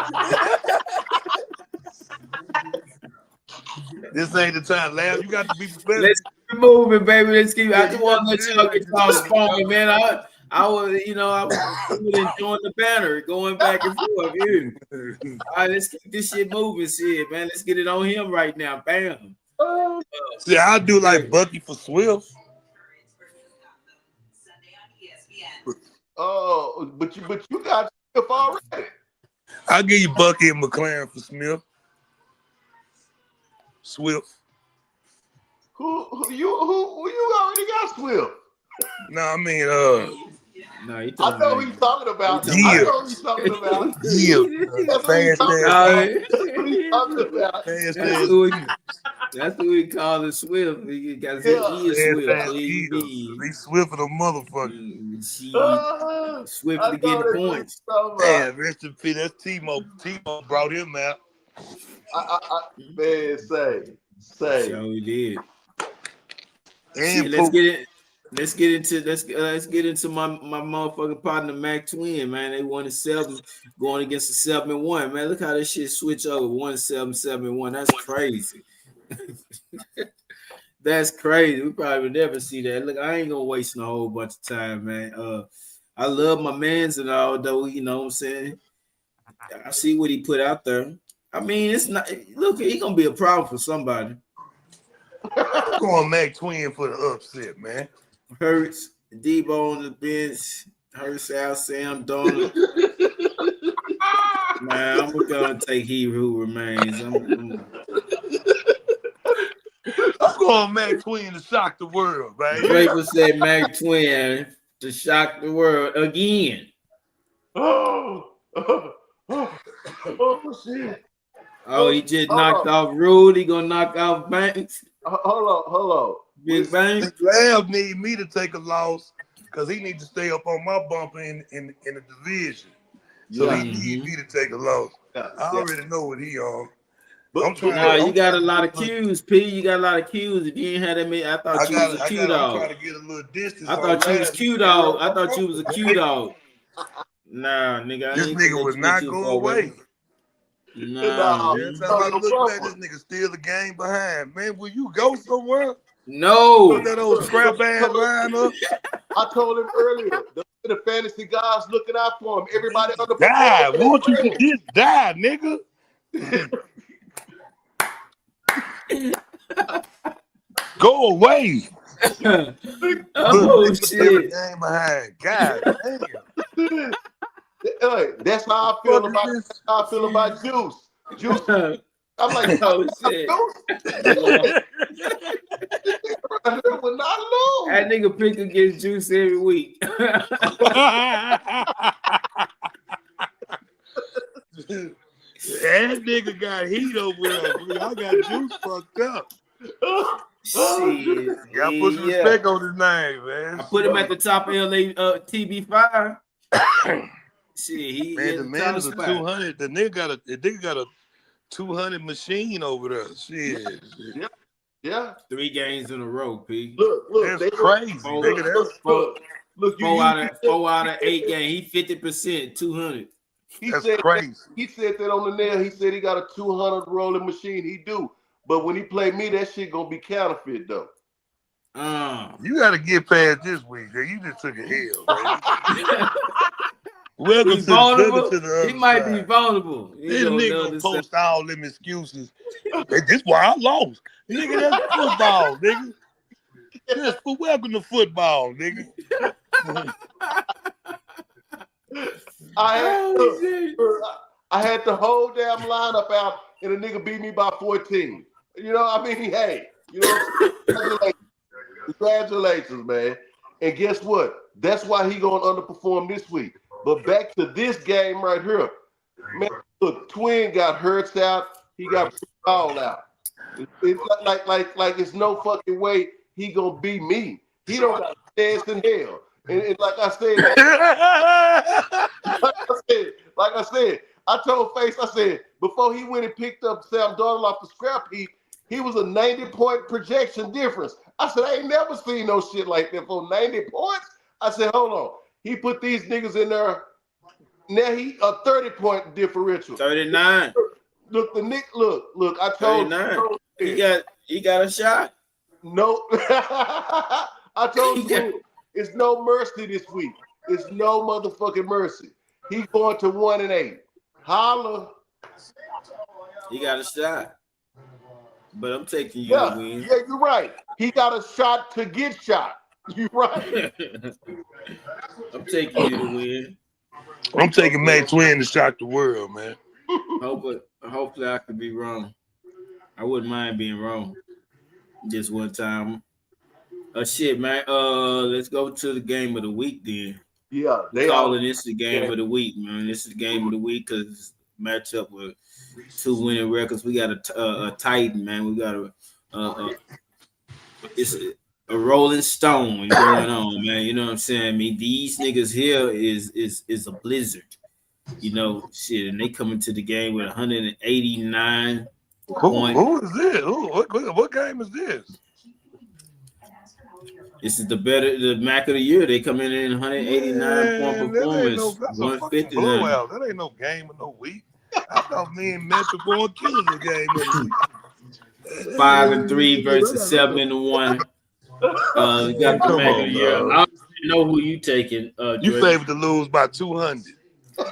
This ain't the time, Lab. You got to be prepared. Let's keep moving, baby. Let's keep. I Yeah, just you want to got let to y'all be get y'all prepared. spawning, man. I was really enjoying the banner going back and forth. Here. All right, let's keep this shit moving, shit, man. Let's get it on him right now. Bam. See, I do like Bucky for Swift. Oh, but you got Smith already. I'll give you Bucky and McLaren for Smith. Swift. Who you already got Swift? No, I mean, No, he I know who he's talking about. Yeah. I know who he's talking about. yeah, That's what he's fast talking ass. about. That's what he's talking about. Fast That's ass. who we call it Swift. He got he is Fast Swift. ass So he Eagles. be They Swift for the motherfucker. Swiftly I know getting that's what points. he's talking about. Man, rest in peace. That's Timo. Timo brought him out. Man, say. So we did. And Shit, let's get into my motherfucking partner Mac Twin, man. They 1-7 going against a 7-1. Man, look how this shit switch over 1-7, 7-1. That's crazy. That's crazy. We probably would never see that. Look, I ain't gonna waste a whole bunch of time, man. I love my mans and all, though. You know what I'm saying? I see what he put out there. I mean, it's not. Look, he gonna be a problem for somebody. I'm going Mac Twin for the upset, man. Hurts, Debo on the bench. Hurts out, Sam Donald. Man, I'm gonna take he who remains. I'm going Mac Twin to shock the world, man. Draper said Mac Twin to shock the world again. Oh shit. Oh, he just knocked off Rude. He gonna knock off Banks. Hold on. Big Banks. Lab need me to take a loss because he needs to stay up on my bumper in the division. So he need me to take a loss. I already know what he on. But I'm trying. You got a lot of cues, P. You got a lot of cues. If you ain't had that many, I thought you was a Q dog. I'm trying to get a little distance. I thought you was Q dog. I thought you was a Q dog. Nah, nigga. This nigga would not go away. Nah. Every time I look back, this nigga still the game behind. Man, will you go somewhere? No. Put that old scrap ass line up. I told him earlier, the fantasy guys looking out for him. Everybody on the die. Won't you just die, nigga? Go away. Oh shit. Game behind. God damn. That's how I feel about Juice. Juice. I'm like, oh shit. Will not lose. That nigga pick against Juice every week. That nigga got heat over there. I got Juice fucked up. Shit. Gotta put some respect on his name, man. I put him at the top of LA TB5. Shit, the man is a 200. The nigga got a 200 machine over there. Shit. Yeah. 3 games in a row, P. Look, that's crazy. Look, four out of 8 games. He 50%, 200. That's crazy. He said that on the nail. He said he got a 200 rolling machine. He do. But when he play me, that shit gonna be counterfeit though. You gotta get past this week. You just took a hell, welcome to the he might be vulnerable. This nigga post all them excuses. This why I lost. Nigga, that's football, nigga. Just for welcome to football, nigga. I had the whole damn lineup out, and a nigga beat me by 14. You know, I mean, hey, you know, congratulations, man. And guess what? That's why he gonna underperform this week. But back to this game right here, man. Look, Twin got Hurts out, he got all out. It's like it's no fucking way he gonna beat me. He don't got a chance in hell. And like I said, I told Face, I said, before he went and picked up Sam Darnold off the scrap heap, he was a 90-point projection difference. I said, I ain't never seen no shit like that for 90 points. I said, hold on. He put these niggas in there. Now he a 30-point differential. 39. Look, I told 39. you. He got a shot. No. I told you it's no mercy this week. It's no motherfucking mercy. He going to 1-8. Holla. He got a shot. But I'm taking you to win. Yeah, you're right. He got a shot to get shot. You're right. I'm taking you to win. I'm taking Mac Twin to shock the world, man. Hopefully I could be wrong. I wouldn't mind being wrong. Just one time. Shit, man. Let's go to the game of the week then. Yeah, Calling this the game of the week, man. This is the game of the week because match up with 2 winning records. We got a Titan, man. We got it's a Rolling Stone going on, man. You know what I'm saying? I mean, these niggas here is a blizzard. You know, shit, and they come into the game with 189 points. Who is this? What game is this? This is the Mac of the year. They come in 189 point performance. That's a fucking blowout. That ain't no game of no week. I thought me and Memphis going killers a game of the week. 5-3 versus 7-1. You got the Mac of the year. I don't know who you taking. You favored to lose by 200.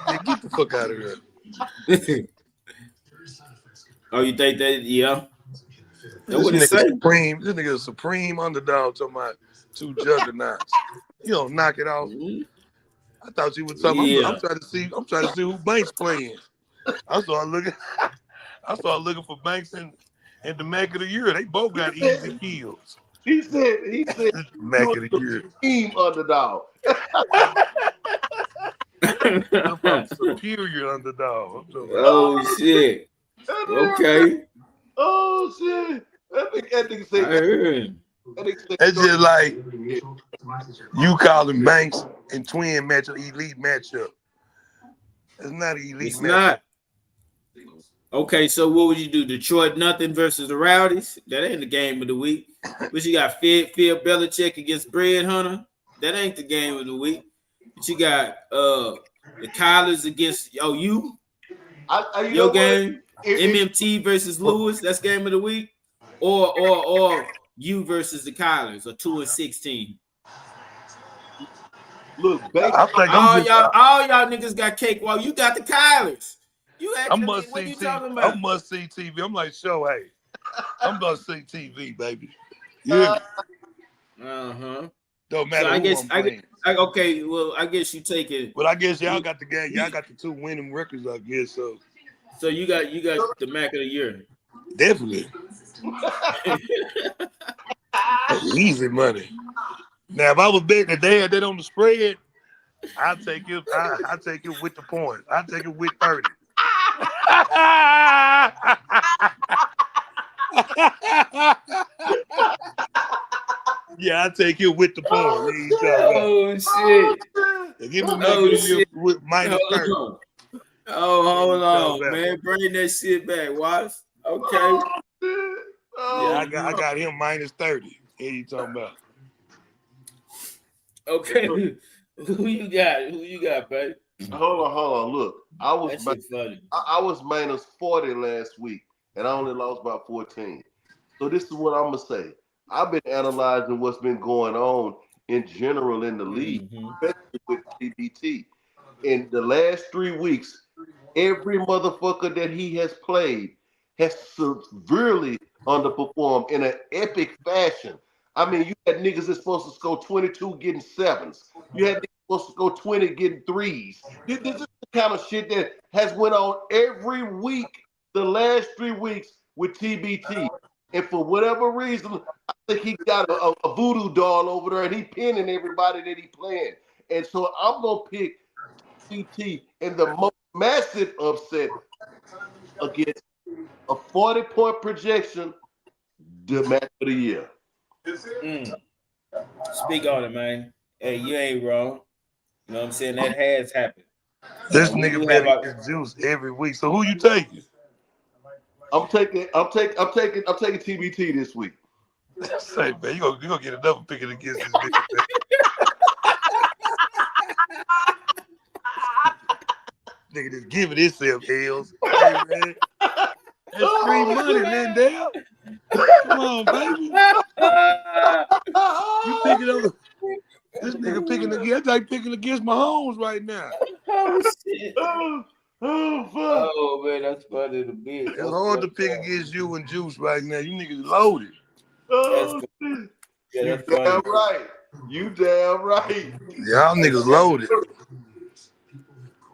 Man, get the fuck out of here. Oh, you think that? Yeah. This nigga is supreme underdog talking about 2 juggernauts. You don't knock it off. I thought you were talking. Yeah. I'm trying to see who Banks playing. I started looking for Banks and the Mac of the year. They both got easy kills. He said Mac of the year. Team underdog. Superior underdog. Oh shit. Okay. Oh shit. That nigga say I heard. It's just like you calling Banks and Twin matchup elite matchup. It's not an elite it's matchup. Not. Okay, so what would you do? Detroit nothing versus the Rowdies? That ain't the game of the week. But you got Phil Belichick against Bread Hunter? That ain't the game of the week. But you got the Kyler's against you. Your game. MMT versus Lewis, that's game of the week. Or you versus the Kylers, a 2-16. Look, all y'all niggas got cake while you got the Kylers. I must see TV. I must see TV. I'm like, hey, I'm gonna see TV, baby. Yeah. Don't matter. So I guess you take it. Well, I guess y'all got the game. Y'all got the 2 winning records, I guess. So you got the Mac of the year. Definitely. Easy money. Now, if I was betting that they had that on the spread, I'll take it. I'll take it with the points. I'll take it with 30. Yeah, I'll take it with the points. Oh shit! Give me with minus 30. Oh, hold on, man. Bring that shit back, Watch. Okay. Yeah, I got him minus 30. What you talking about? Okay. Who you got, baby? Hold on. Look, I was minus 40 last week, and I only lost by 14. So this is what I'm gonna say. I've been analyzing what's been going on in general in the league, especially with TBT. In the last 3 weeks, every motherfucker that he has played has severely underperformed in an epic fashion. I mean, you had niggas that's supposed to score 22 getting 7s. You had niggas supposed to score 20 getting 3s. This is the kind of shit that has went on every week the last 3 weeks with TBT. And for whatever reason, I think he got a voodoo doll over there and he pinning everybody that he playing. And so I'm going to pick TBT in the most massive upset against a 40-point projection, the match of the year. Speak on it, man. Hey, you ain't wrong. You know what I'm saying? That has happened. This We nigga do have better our get juice every week. So who you taking? I'm taking TBT this week. Say, man, you gonna get another picking against this nigga, man. Nigga just giving himself L's. Hey, man. That's free money, Lindell. Come on, baby. You picking up. This nigga picking against. That's like picking against Mahomes right now. Oh shit. Fuck. Oh man, that's funny to be. It's hard to pick against you and Juice right now. You niggas loaded. Oh, Yeah, you that's funny. damn right. You damn right. Y'all niggas loaded.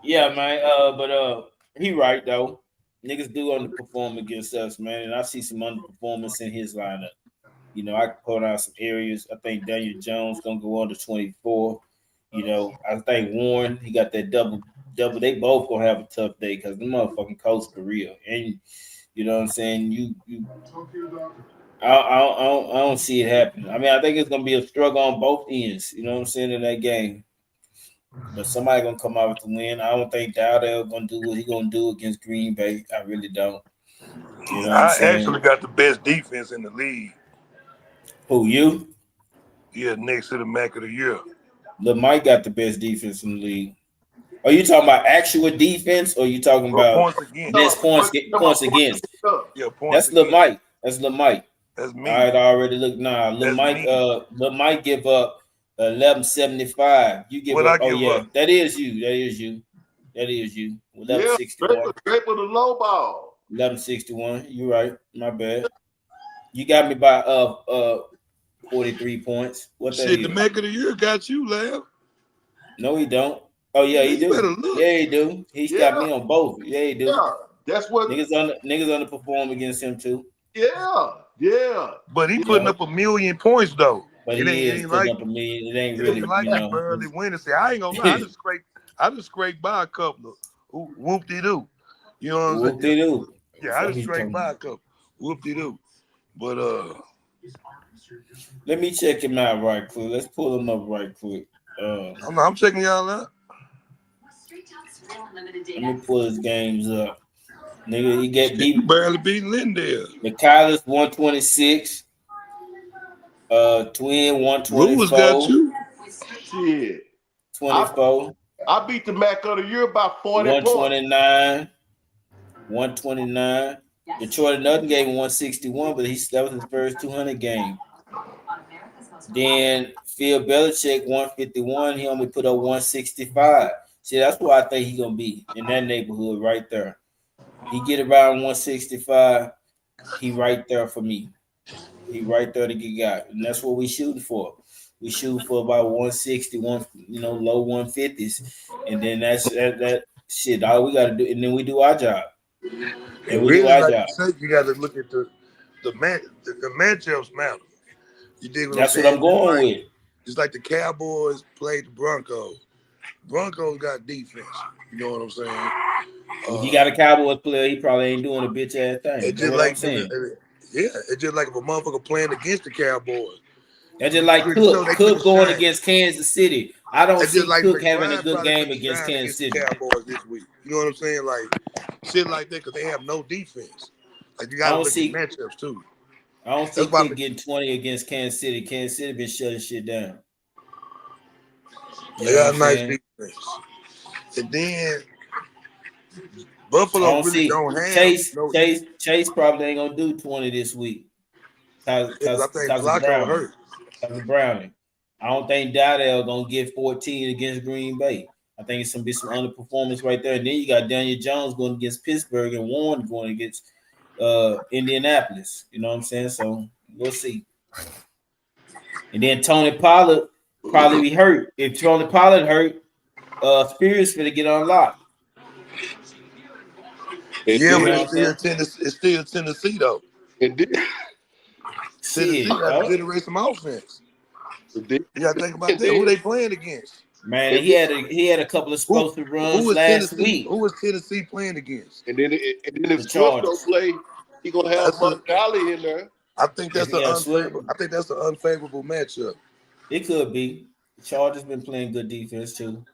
Yeah, man. But he right though. Niggas do underperform against us, man. And I see some underperformance in his lineup. You know, I can point out some areas. I think Daniel Jones gonna go under 24. You know, I think Warren, he got that double. They both gonna have a tough day because the motherfucking coach for real. And you know what I'm saying? I don't see it happening. I mean, I think it's gonna be a struggle on both ends. You know what I'm saying in that game. But somebody gonna come out with the win. I don't think Dowdell gonna do what he gonna do against Green Bay. I really don't. You know what I'm I saying? actually got the best defense in the league. Who you? Yeah, next to the Mac of the year. Lil Mike got the best defense in the league. Are you talking about actual defense, or are you talking Or about points against. this points against? Yeah, points That's Lil against. Mike. That's Lil Mike. That's me. All right, I already look. Nah, Lil That's Mike. me. Lil Mike give up 1175. You give What up. I Oh give yeah, up? that is you. That is you. That is you. Yeah, 1161. straight with a low ball. 1161. You right. My bad. You got me by 43 points. What that Shit, the is? Mac of the year got you, Lab. No, he don't. Oh yeah, he You better do. look. Yeah, he do. He's got Yeah, me on both. Yeah, he do. yeah. That's what. Niggas underperform against him too. Yeah. But he You putting know, up 1,000,000 points though. but It he is ain't putting like up a million. It ain't it ain't really, like he barely winning. See, I ain't gonna lie. I just scraped by a couple of whoop de doo. You know what I'm Whoop saying? they do. Yeah, I just scraped by a couple. Whoop de doo. But Let me check him out right quick. Let's pull him up right quick. I'm checking y'all out. Let me pull his games up. Nigga, he get Shit, you beat. barely beat Lindell. The Kyler's 126. Twin Lewis got 124. you. Shit. 24. I beat the Mac of the year by 40 points. 129. 129. Detroit another game 161, but that was his first 200 game. Then Phil Belichick 151. He only put up 165. See, that's why I think he's gonna be in that neighborhood right there. He get around 165. He right there for me. He right there to get got, and that's what we shooting for. We shoot for about 160, low 150s, and then that shit. All we gotta do, and then we do our job. And And we do really, our like job. you said, you got to look at the matchups matter. You dig what That's I'm what saying? I'm going with. Just like the Cowboys played the Broncos. Broncos got defense. You know what I'm saying? If you got a Cowboys player, he probably ain't doing a bitch ass thing. It's That's just what I'm like saying. it's just like if a motherfucker playing against the Cowboys. That's just like Cook going against Kansas City. I don't see like Cook having a McBride good probably game couldn't against shine Kansas City. the Cowboys this week. You know what I'm saying? Like shit like that because they have no defense. Like you got to look at matchups too. I don't see Cook getting 20 against Kansas City. Kansas City been shutting shit down. They got a nice defense. And then Buffalo really don't have Chase probably ain't gonna do 20 this week. Because of Browning. Because of Browning. I don't think Dowdell gonna get 14 against Green Bay. I think it's gonna be some underperformance right there. And then you got Daniel Jones going against Pittsburgh and Warren going against Indianapolis. You know what I'm saying? So we'll see. And then Tony Pollard probably be hurt. If Tony Pollard hurt, Spears gonna get unlocked. Yeah, but it's still Tennessee though. Tennessee got to generate some offense. You gotta think about that. Who they playing against? Man, And he had a couple Who explosive who runs is last Tennessee? week. Who is Tennessee playing against? then if The Swift don't Chargers. play, he gonna have That's a. Montgomery in there. I think If that's he an has Swift, unfavorable. I think that's an unfavorable matchup. it could be. The Chargers been playing good defense too.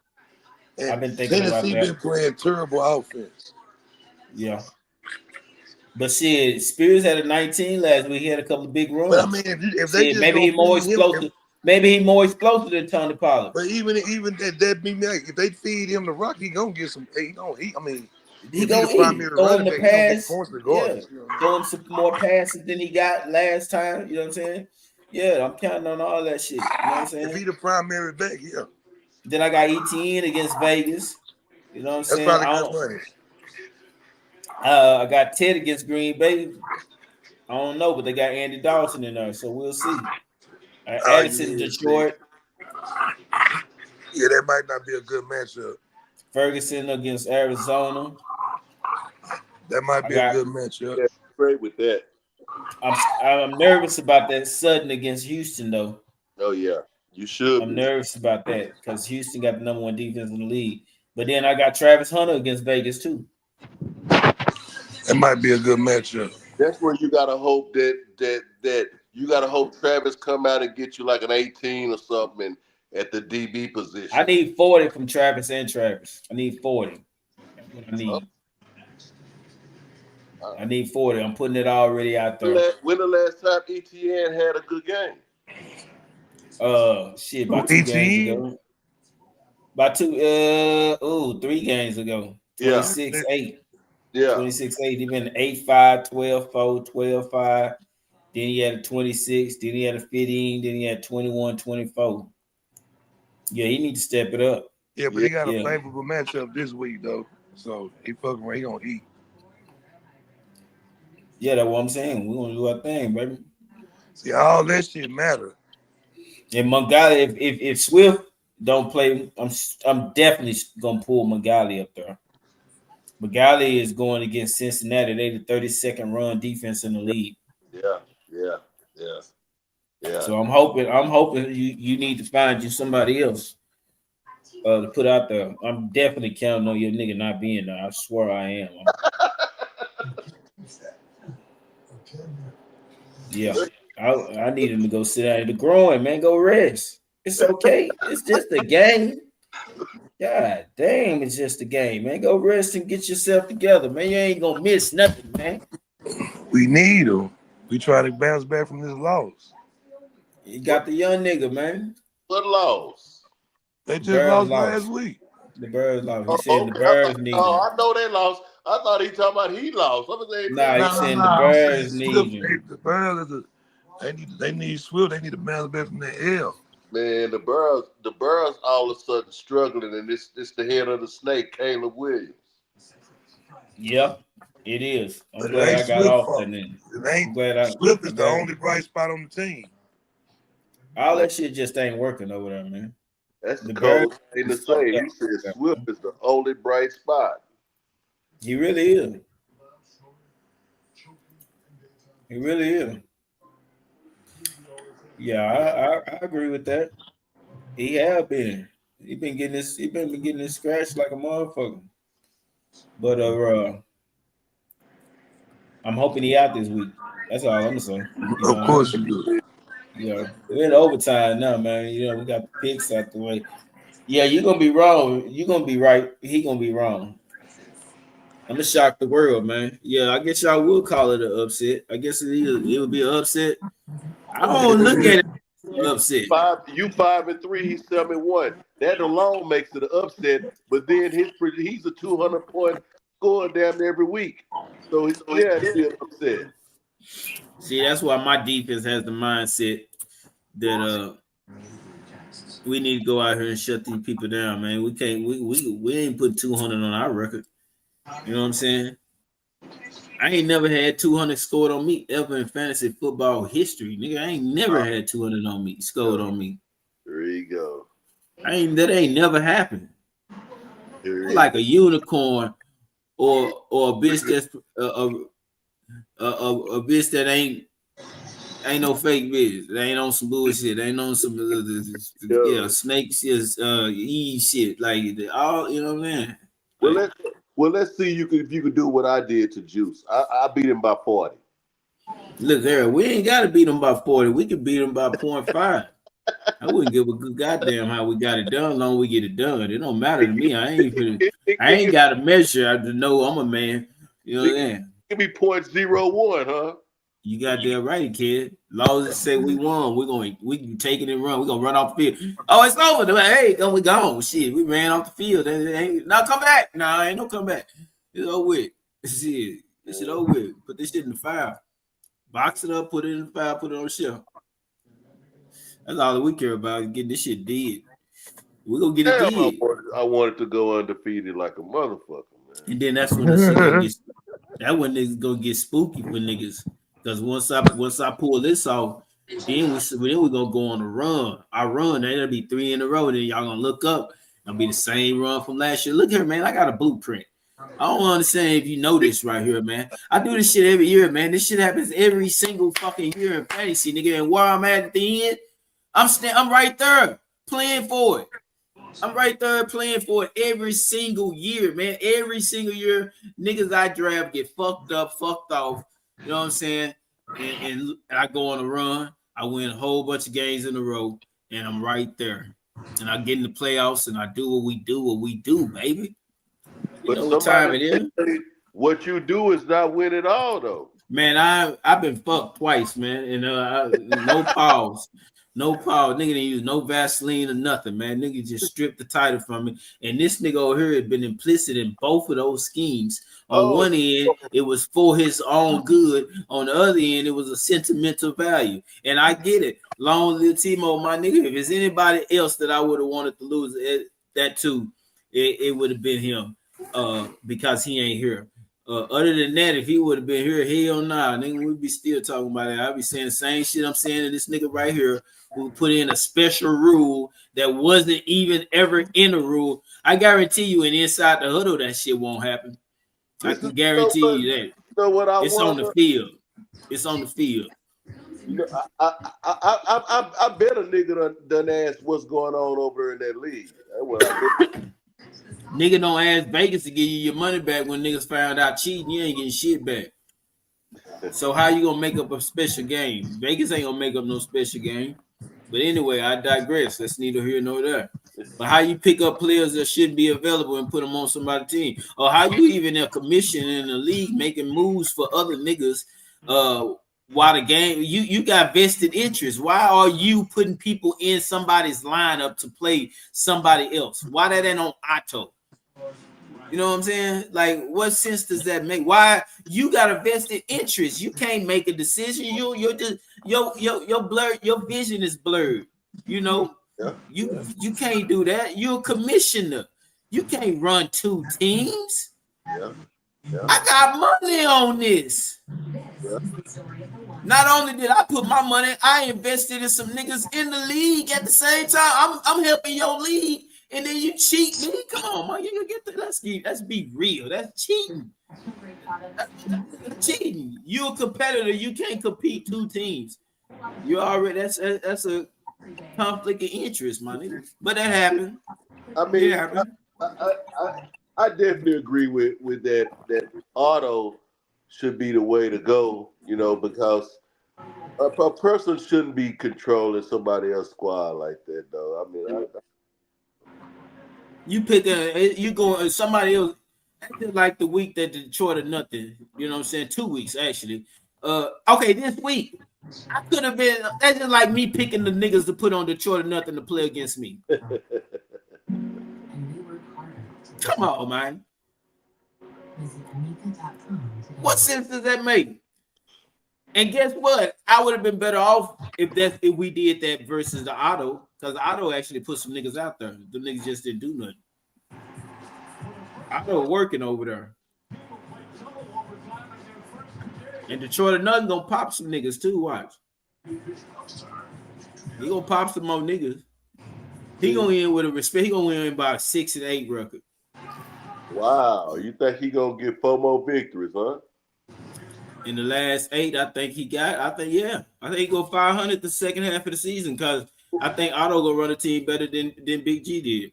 And I've been thinking about Tennessee that. been playing terrible offense. Yeah. But shit, Spears had a 19 last week. He had a couple of big But I mean, runs. if they Shit, just maybe gonna he more feed him, explosive. Maybe he more explosive than Tony Pollard. but even that be like, if they feed him the rock, he gonna get some. He gonna eat. I mean, He if he the gonna eat. primary Throw him running the back, he gonna get pass. points Yeah. regardless. You know what I mean? Throw him some more passes than he got last time. You know what I'm saying? Yeah, I'm counting on all that shit. You know what I'm If he saying? the primary back, yeah, Then I got ETN against Vegas. You know what I'm that's saying? probably good money. I got Ted against Green Bay. I don't know, but they got Andy Dalton in there, so we'll see. Addison, Yeah, see, Detroit. yeah, that might not be a good matchup. Ferguson against Arizona. That might I be a got. good matchup. Yeah, great with that. I'm nervous about that Sutton against Houston though. Oh yeah, you should I'm be. nervous about that because Houston got the number one defense in the league. But then I got Travis Hunter against Vegas too. That might be a good matchup. That's where you gotta hope that you gotta hope Travis come out and get you like an 18 or something at the DB I position. need 40 from Travis and Travis. I need 40. That's what I need. I need 40. I'm putting it already out there. When the last time ETN had a good game? Shit, about 2 games ETN, ago. About 3 games ago. Yeah, 26-8. yeah, 26-8. He been 8-5, 12-4, 12-5. Then he had a 26. Then he had a 15. Then he had 21, 24. Yeah, he need to step it up. yeah, but yeah. he got a Yeah. favorable matchup this week though, so he fucking around, he gonna eat. Yeah, that's what I'm saying. We're gonna do our thing, baby. See, all that shit matter. And Mungali, if Swift don't play, I'm definitely gonna pull Mungali up there. Mungali is going against Cincinnati. They the 32nd run defense in the league. Yeah, yeah, yeah, yeah. So I'm hoping you need to find you somebody else to put out there. I'm definitely counting on your nigga not being there. I swear I am. Yeah. I need him to go sit down. The growing, man, go rest. It's okay. It's just a game. God damn, it's just a game, man. Go rest and get yourself together, man. You ain't gonna miss nothing, man. We need him. We try to bounce back from this loss. You got the young nigga, man. What loss? They The just Birds lost last lost. week. The Birds lost. He Oh, said the okay. Birds need him. I know they lost. I thought he talking about he lost. I was saying, Nah, man, he's saying the I'm saying Birds need Swift. him. The Birds is they need Swift. They need to bounce back from that L. man, the Birds all of a sudden struggling, and this the head of the snake, Caleb Williams. Yep, it is. I'm But it glad ain't I got Swift off fault. that then. It I'm ain't glad I Swift is the got only bright spot on the team. all that shit just ain't working over there, man. That's the The Birds cold thing to is fucked say. up. He said Swift is the only bright spot. He really is. He really is. Yeah, I agree with that. He have been. He been getting this. He been getting this scratch like a motherfucker. But I'm hoping he out this week. That's all I'm gonna say. You know Of what I course mean? you do. Yeah, we're in overtime now, man. You know we got the picks out the way. Yeah, you're gonna be wrong. You're gonna be right. He gonna be wrong. I'm gonna shock the world, man. Yeah, I guess y'all will call it an upset. I guess it would be an upset. I don't look at it as an upset. You 5-3, he's 7-1. That alone makes it an upset. But then he's a 200-point scorer damn near every week. So yeah, it'd be an upset. See, that's why my defense has the mindset that we need to go out here and shut these people down, man. We can't we ain't put 200 on our record. You know what I'm saying? I ain't never had 200 scored on me ever in fantasy football history. Nigga, I ain't never had 200 on me, scored on me. There you go. That ain't never happened. I'm like a unicorn or a bitch that's a bitch that ain't Ain't no fake biz. They ain't on some bullshit. They ain't on some snakes is eat shit like all you know what I'm saying. Well, Like, let's see if you could do what I did to Juice. I beat him by 40. look there, we ain't got to beat them by 40. We could beat them by 0.5. I wouldn't give a good goddamn how we got it done. Long we get it done, it don't matter to me. I ain't got to measure. I just know I'm a man. You know what I'm saying? Give me 0.01, huh? You got that right, kid. Laws that say we won, we can take it and run. We're gonna run off the field. Oh, it's over. Hey, we gone. Shit, we ran off the field. Now come back. No, ain't no come back. It's over with. Shit, this shit over with. Put this shit in the file. Box it up, put it in the file, put it on the shelf. That's all that we care about, getting this shit dead. We're gonna get it Damn, dead. I wanted to go undefeated like a motherfucker, man. And then that's when the shit gonna get niggas gonna get spooky for niggas. Because once I pull this off, then we gonna go on a run. Our run, that'll be 3 in a row. Then y'all gonna look up. It'll be the same run from last year. Look here, man. I got a blueprint. I don't understand if you know this right here, man. I do this shit every year, man. This shit happens every single fucking year in fantasy, nigga. And where I'm at the end, I'm right there playing for it. I'm right there playing for it every single year, man. Every single year, niggas I draft get fucked up, fucked off. You know what I'm saying? And I go on a run. I win a whole bunch of games in a row, and I'm right there. And I get in the playoffs, and I do what we do, baby. You know what time it is. What you do is not win at all, though. Man, I've been fucked twice, man, and no pause. No power. Nigga didn't use no Vaseline or nothing, man. Nigga just stripped the title from me. And this nigga over here had been implicit in both of those schemes. On one end, it was for his own good. On the other end, it was a sentimental value. And I get it. Long live Timo, my nigga. If it's anybody else that I would have wanted to lose that too, it would have been him. Because he ain't here. Other than that, if he would have been here, hell nah, nigga, we'd be still talking about it. I'd be saying the same shit I'm saying to this nigga right here who put in a special rule that wasn't even ever in a rule. I guarantee you, and inside the huddle, that shit won't happen. I can guarantee you that. You know what it's on the field. It's on the field. You know, I bet a nigga done asked what's going on over in that league. That's what I bet. Nigga don't ask Vegas to give you your money back when niggas found out cheating. You ain't getting shit back. So how you gonna make up a special game? Vegas ain't gonna make up no special game. But anyway, I digress. That's neither here nor there. But how you pick up players that shouldn't be available and put them on somebody's team? Or how you even a commission in the league making moves for other niggas while the game, you got vested interest. Why are you putting people in somebody's lineup to play somebody else? Why that ain't on auto? You know what I'm saying? Like, what sense does that make? Why you got a vested interest? You can't make a decision. You're just your blurred, your vision is blurred. You know, you can't do that. You're a commissioner. You can't run two teams. I got money on this. Not only did I put my money, I invested in some niggas in the league at the same time. I'm helping your league. And then you cheat me? Come on, man. You get the, let's be real. That's cheating. That's cheating. You're a competitor. You can't compete two teams. You already that's a conflict of interest, my nigga. But that happened. I mean, I definitely agree with that. That auto should be the way to go. You know, because a person shouldn't be controlling somebody else's squad like that, though. I mean, you pick you go somebody else like the week that Detroit or nothing. You know what I'm saying? 2 weeks actually. Okay, this week I could have been. That's just like me picking the niggas to put on Detroit or nothing to play against me. Come on, man. What sense does that make? And guess what? I would have been better off if we did that versus the auto, because the auto actually put some niggas out there. The niggas just didn't do nothing. Auto working over there. And Detroit or nothing gonna pop some niggas too. Watch. He gonna pop some more niggas. He gonna end with a respect. He gonna win by a 6-8 record. Wow, you think he gonna get 4 more victories, huh? In the last 8, I think he got. I think yeah. I think he go 500 the second half of the season because I think Otto gonna run a team better than Big G did.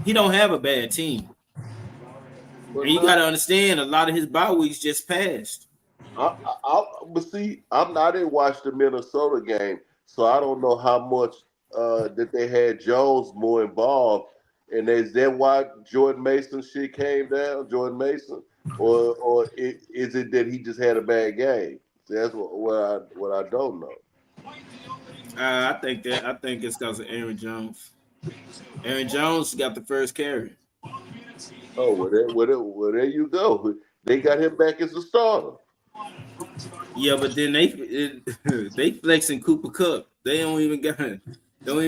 He don't have a bad team, But and you got to understand a lot of his bye weeks just passed. but see, I didn't watch the Minnesota game, so I don't know how much that they had Jones more involved. And is that why Jordan Mason shit came down, Jordan Mason, is it that he just had a bad game? See, that's what I don't know. I think it's because of Aaron Jones. Aaron Jones got the first carry. Oh, there you go. They got him back as a starter. Yeah, but then they flexing Cooper Cup. They don't even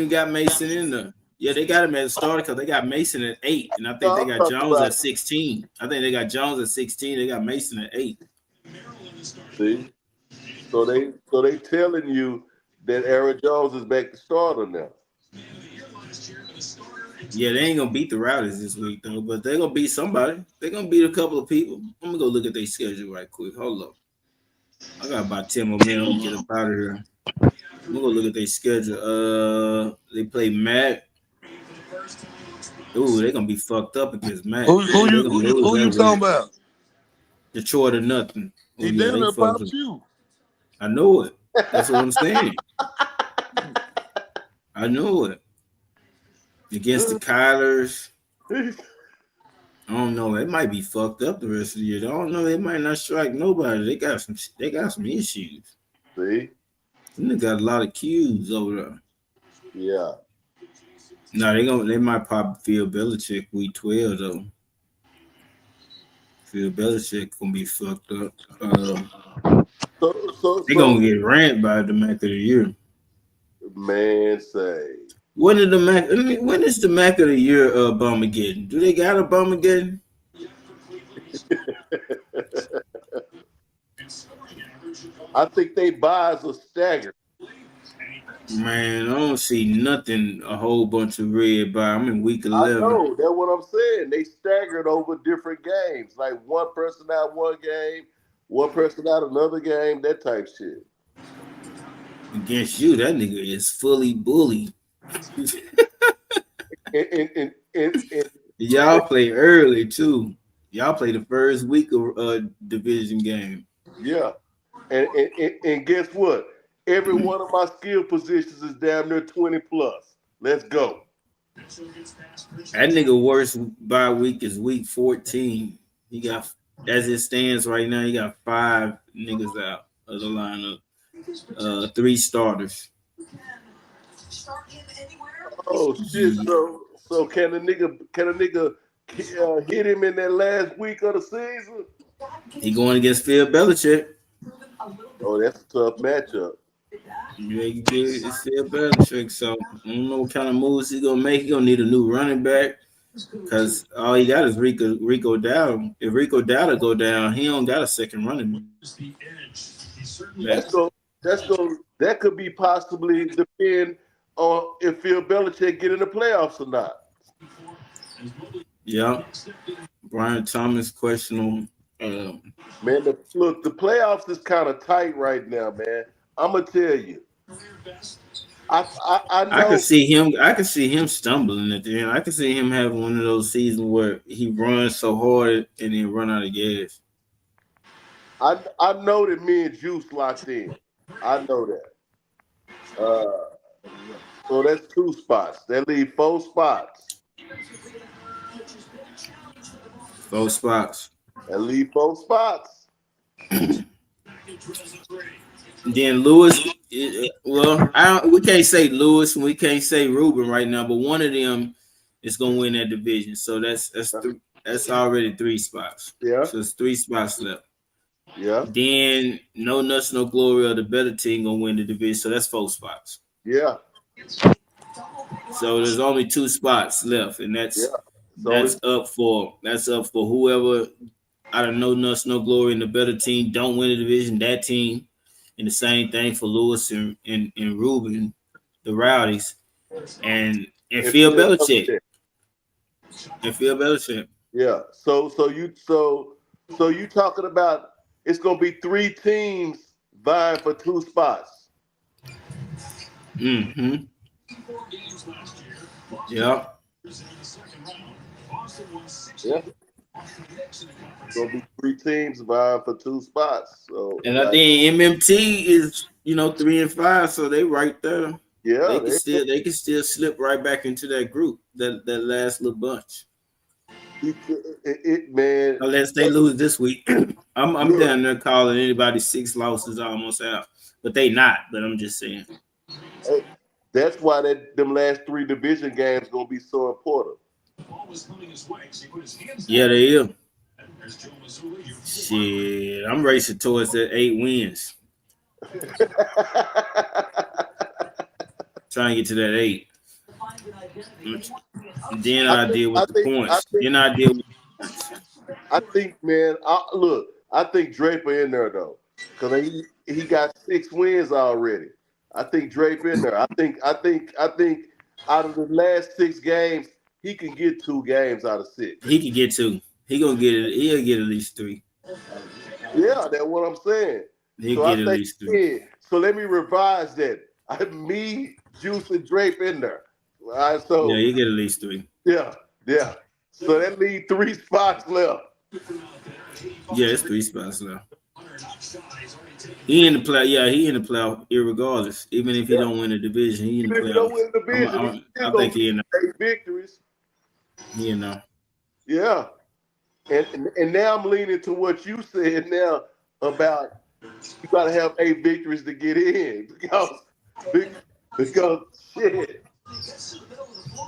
got Mason in there. Yeah, they got him as a starter because they got Mason at 8, and I think No, they I'm got talking Jones about at 16. I think they got Jones at 16. They got Mason at 8. see. So they telling you that Aaron Jones is back to starter now. Yeah, they ain't gonna beat the Rowdies this week though, but they're gonna beat somebody. They're gonna beat a couple of people. I'm gonna go look at their schedule right quick. Hold up. I got about 10 more minutes. I'm gonna get up out of here. I'm gonna go look at their schedule. They play Matt. Ooh, they're gonna be fucked up against Matt. Ooh, they're gonna lose Who that you talking week. about? Detroit or nothing. Oh He yeah, down they there fucked popped up. you. I know it. That's what I'm saying. I know it. Against the Kylers. I don't know. It might be fucked up the rest of the year. I don't know. They might not strike nobody. They got some. They got some issues. See, They got a lot of cues over there. yeah. No, they might pop Phil Belichick week 12 though. Phil Belichick gonna be fucked up. So so They gonna so get ranked by the Mac of the year. man say When is the Mac of the year Bombergeddon? Do they got a Bombergeddon? I think they buys are staggered. Man, I don't see nothing. A whole bunch of red by. I'm in week I 11 know that's what I'm saying. They staggered over different games, like one person out one game, one person out another game, that type shit. against you. That nigga is fully bullied. And Y'all play early too. Y'all play the first week of division game. yeah, and guess what? Every one of my skill positions is damn near 20 plus. Let's go. That nigga worst bye week is week 14. He got as it stands right now. He got 5 niggas out of the lineup. 3 starters. Oh shit! Yeah. So can a nigga hit him in that last week of the season? He going against Phil Belichick. Oh, that's a tough matchup. Yeah, you good. It's Phil Belichick. So I don't know what kind of moves he gonna make. He gonna need a new running back. Cause all he got is Rico Dowdle. If Rico Dowdle go down, he don't got a second running back. That could be possibly depend on if Phil Belichick get in the playoffs or not. Yeah, Brian Thomas questionable. Man, the playoffs is kind of tight right now, man. I'm gonna tell you. I I could know see him. I could see him stumbling at the end. I could see him having one of those seasons where he runs so hard and then run out of gas. I know that me and Juice locked in. I know that. So that's 2 spots. That leave 4 spots. 4 spots. That leave 4 spots. Then Lewis. Well, we can't say Lewis and we can't say Ruben right now, but one of them is gonna win that division. So that's already 3 spots. Yeah, So it's 3 spots left. yeah, Then no nuts, no glory, or the better team gonna win the division. So that's 4 spots. yeah, So there's only 2 spots left, and yeah. that's So that's up for whoever out of no nuts, no glory, and the better team don't win the division. That team, and the same thing for Lewis and Ruben, the Rowdies, and it Phil feels Belichick upset. and Phil Belichick. Yeah. So you talking about it's gonna be 3 teams vying for 2 spots. Mm-hmm. Yeah. Yeah, gonna be 3 teams vying for 2 spots. So And I like, think MMT is 3-5, so they right there. yeah, They can still slip right back into that group, that last little bunch. man. Unless they lose this week. I'm Look, down there calling anybody 6 losses almost out. But they not, but I'm just saying. hey, that's why them last 3 division games gonna be so important. Yeah, they is. Shit, I'm racing towards that 8 wins. Trying to get to that 8. Then I I think, deal I with the think, I points. think, Then I deal with the points. I think, man. Look, I think Draper in there though, because he got 6 wins already. I think Draper in there. I think out of the last 6 games, he can get 2 games out of 6. He could get 2. He gonna get it. He'll get at least 3. Yeah, that's what I'm saying. He'll So I get at think, least 3. yeah. So let me revise that. Me, Juice, and Drape in there. All right. Yeah, So he'll get at least 3. yeah, yeah. So that leaves 3 spots left. Yeah, it's 3 spots left. He in the play. Yeah, he in the playoff, irregardless. Even if he Yeah. don't win the division, he in the Even if you don't playoffs. win the division, he's still I gonna think get he in. 8 victories. The, Yeah. And now I'm leaning to what you said now about you gotta have 8 victories to get in because shit.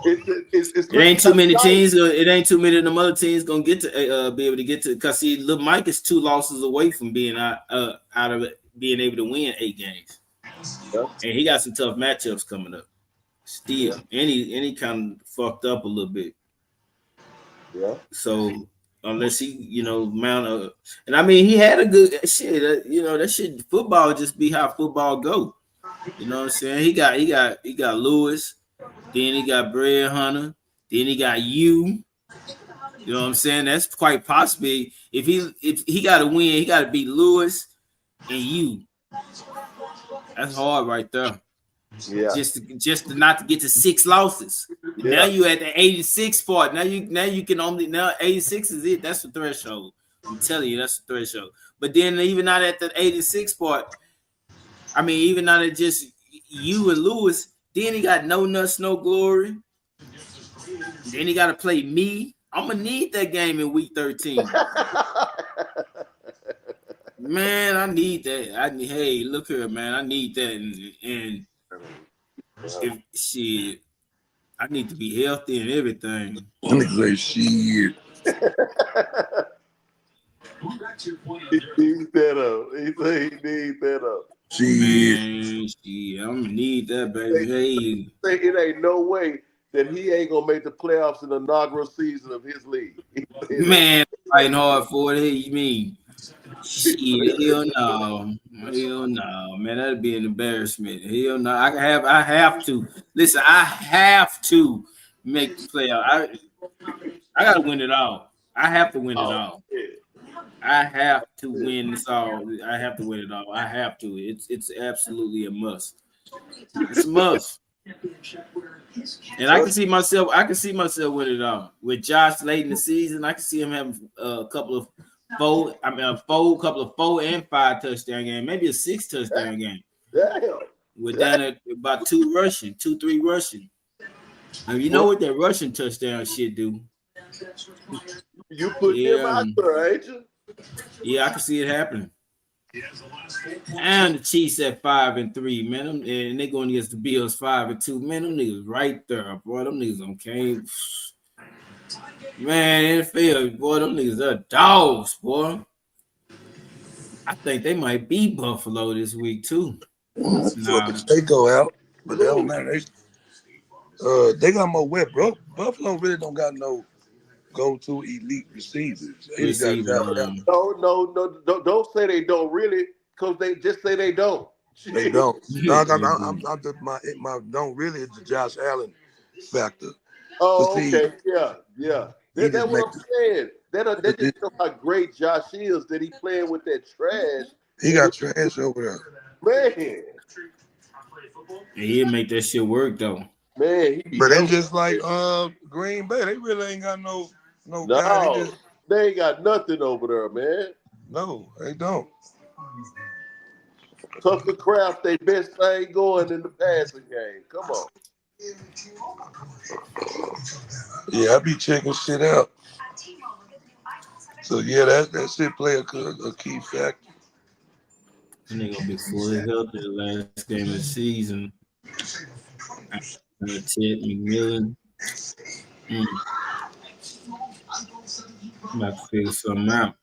It's It ain't looking too many tight. teams. It ain't too many of them other teams gonna get to be able to get to. Cause see, Lil Mike is 2 losses away from being out of it, being able to win 8 games, Yeah, and he got some tough matchups coming up. yeah, Still, any kind of fucked up a little bit. yeah. So unless he, mount a, and I mean he had a good shit. That shit. Football just be how football go. You know what I'm saying? He got Lewis. Then he got Bread Hunter. Then he got you. You know what I'm saying? That's quite possibly if he got to win, he got to beat Lewis and you. That's hard right there. Yeah, Just to not to get to 6 losses. Now yeah. you at the 86 part. Now you can only now 86 is it. That's the threshold. I'm telling you, that's the threshold. But then even not at the 86 part. I mean, even not at just you and Lewis. Then he got no nuts, no glory. Then he got to play me. I'm gonna need that game in week 13. Man, I need that. Hey, look here, man. I need that, and if shit, I need to be healthy and everything. Let me say shit. He needs that up. He said he needs that up. Shit. Man, shit, I'm gonna need that, baby. Hey, Say it ain't no way that he ain't gonna make the playoffs in the inaugural season of his league. He said that. man, fighting hard for it. Hey, you mean shit? Hell no, man. That'd be an embarrassment. Hell no. I have to listen. I have to make the playoff. I gotta win it all. I have to win it Oh, all. yeah. I have to win this all. I have to win it all. I have to. It's absolutely a must. It's a must. And I can see myself. I can see myself winning it all with Josh late in the season. I can see him having a couple of couple of 4 and 5 touchdown game, maybe a 6 touchdown game. Damn. With down at about 2, 3 rushing. And you know what that rushing touchdown shit do? You put him Yeah, out there, ain't you? yeah, I can see it happening. And the Chiefs at 5-3, man. And they going against the Bills 5-2. Man, them niggas right there, boy. Them niggas okay. Man, NFL, boy, them niggas are dogs, boy. I think they might beat Buffalo this week too. Nah. They go out, but they don't matter. They got more wet, bro. Buffalo really don't got no go-to elite receivers. They just got Receiver. Josh Allen. No. Don't say they don't really, because they just say they don't. They don't. No, I'm Mhm. just my don't really is the Josh Allen factor. But Oh, see, okay. Yeah. he That's just what make I'm saying. That just show how great Josh is that he playing with that trash. He got trash over there. Man. He'll make that shit work though. Man, he be But they just like Green Bay. They really ain't got no guy. They ain't got nothing over there, man. No, they don't. Tucker Craft, they best thing going in the passing game. Come on. Yeah, I be checking shit out. So yeah, that shit play a key factor. And they gonna be fully healthy the last game of the season. Ted McMillan. About to figure something out.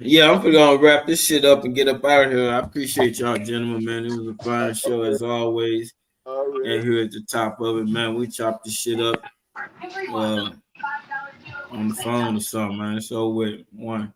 Yeah, I'm gonna wrap this shit up and get up out of here. I appreciate y'all, gentlemen, man. It was a fine show as always. And here at the top of it, man, we chopped this shit up on the phone or something, man. So with one.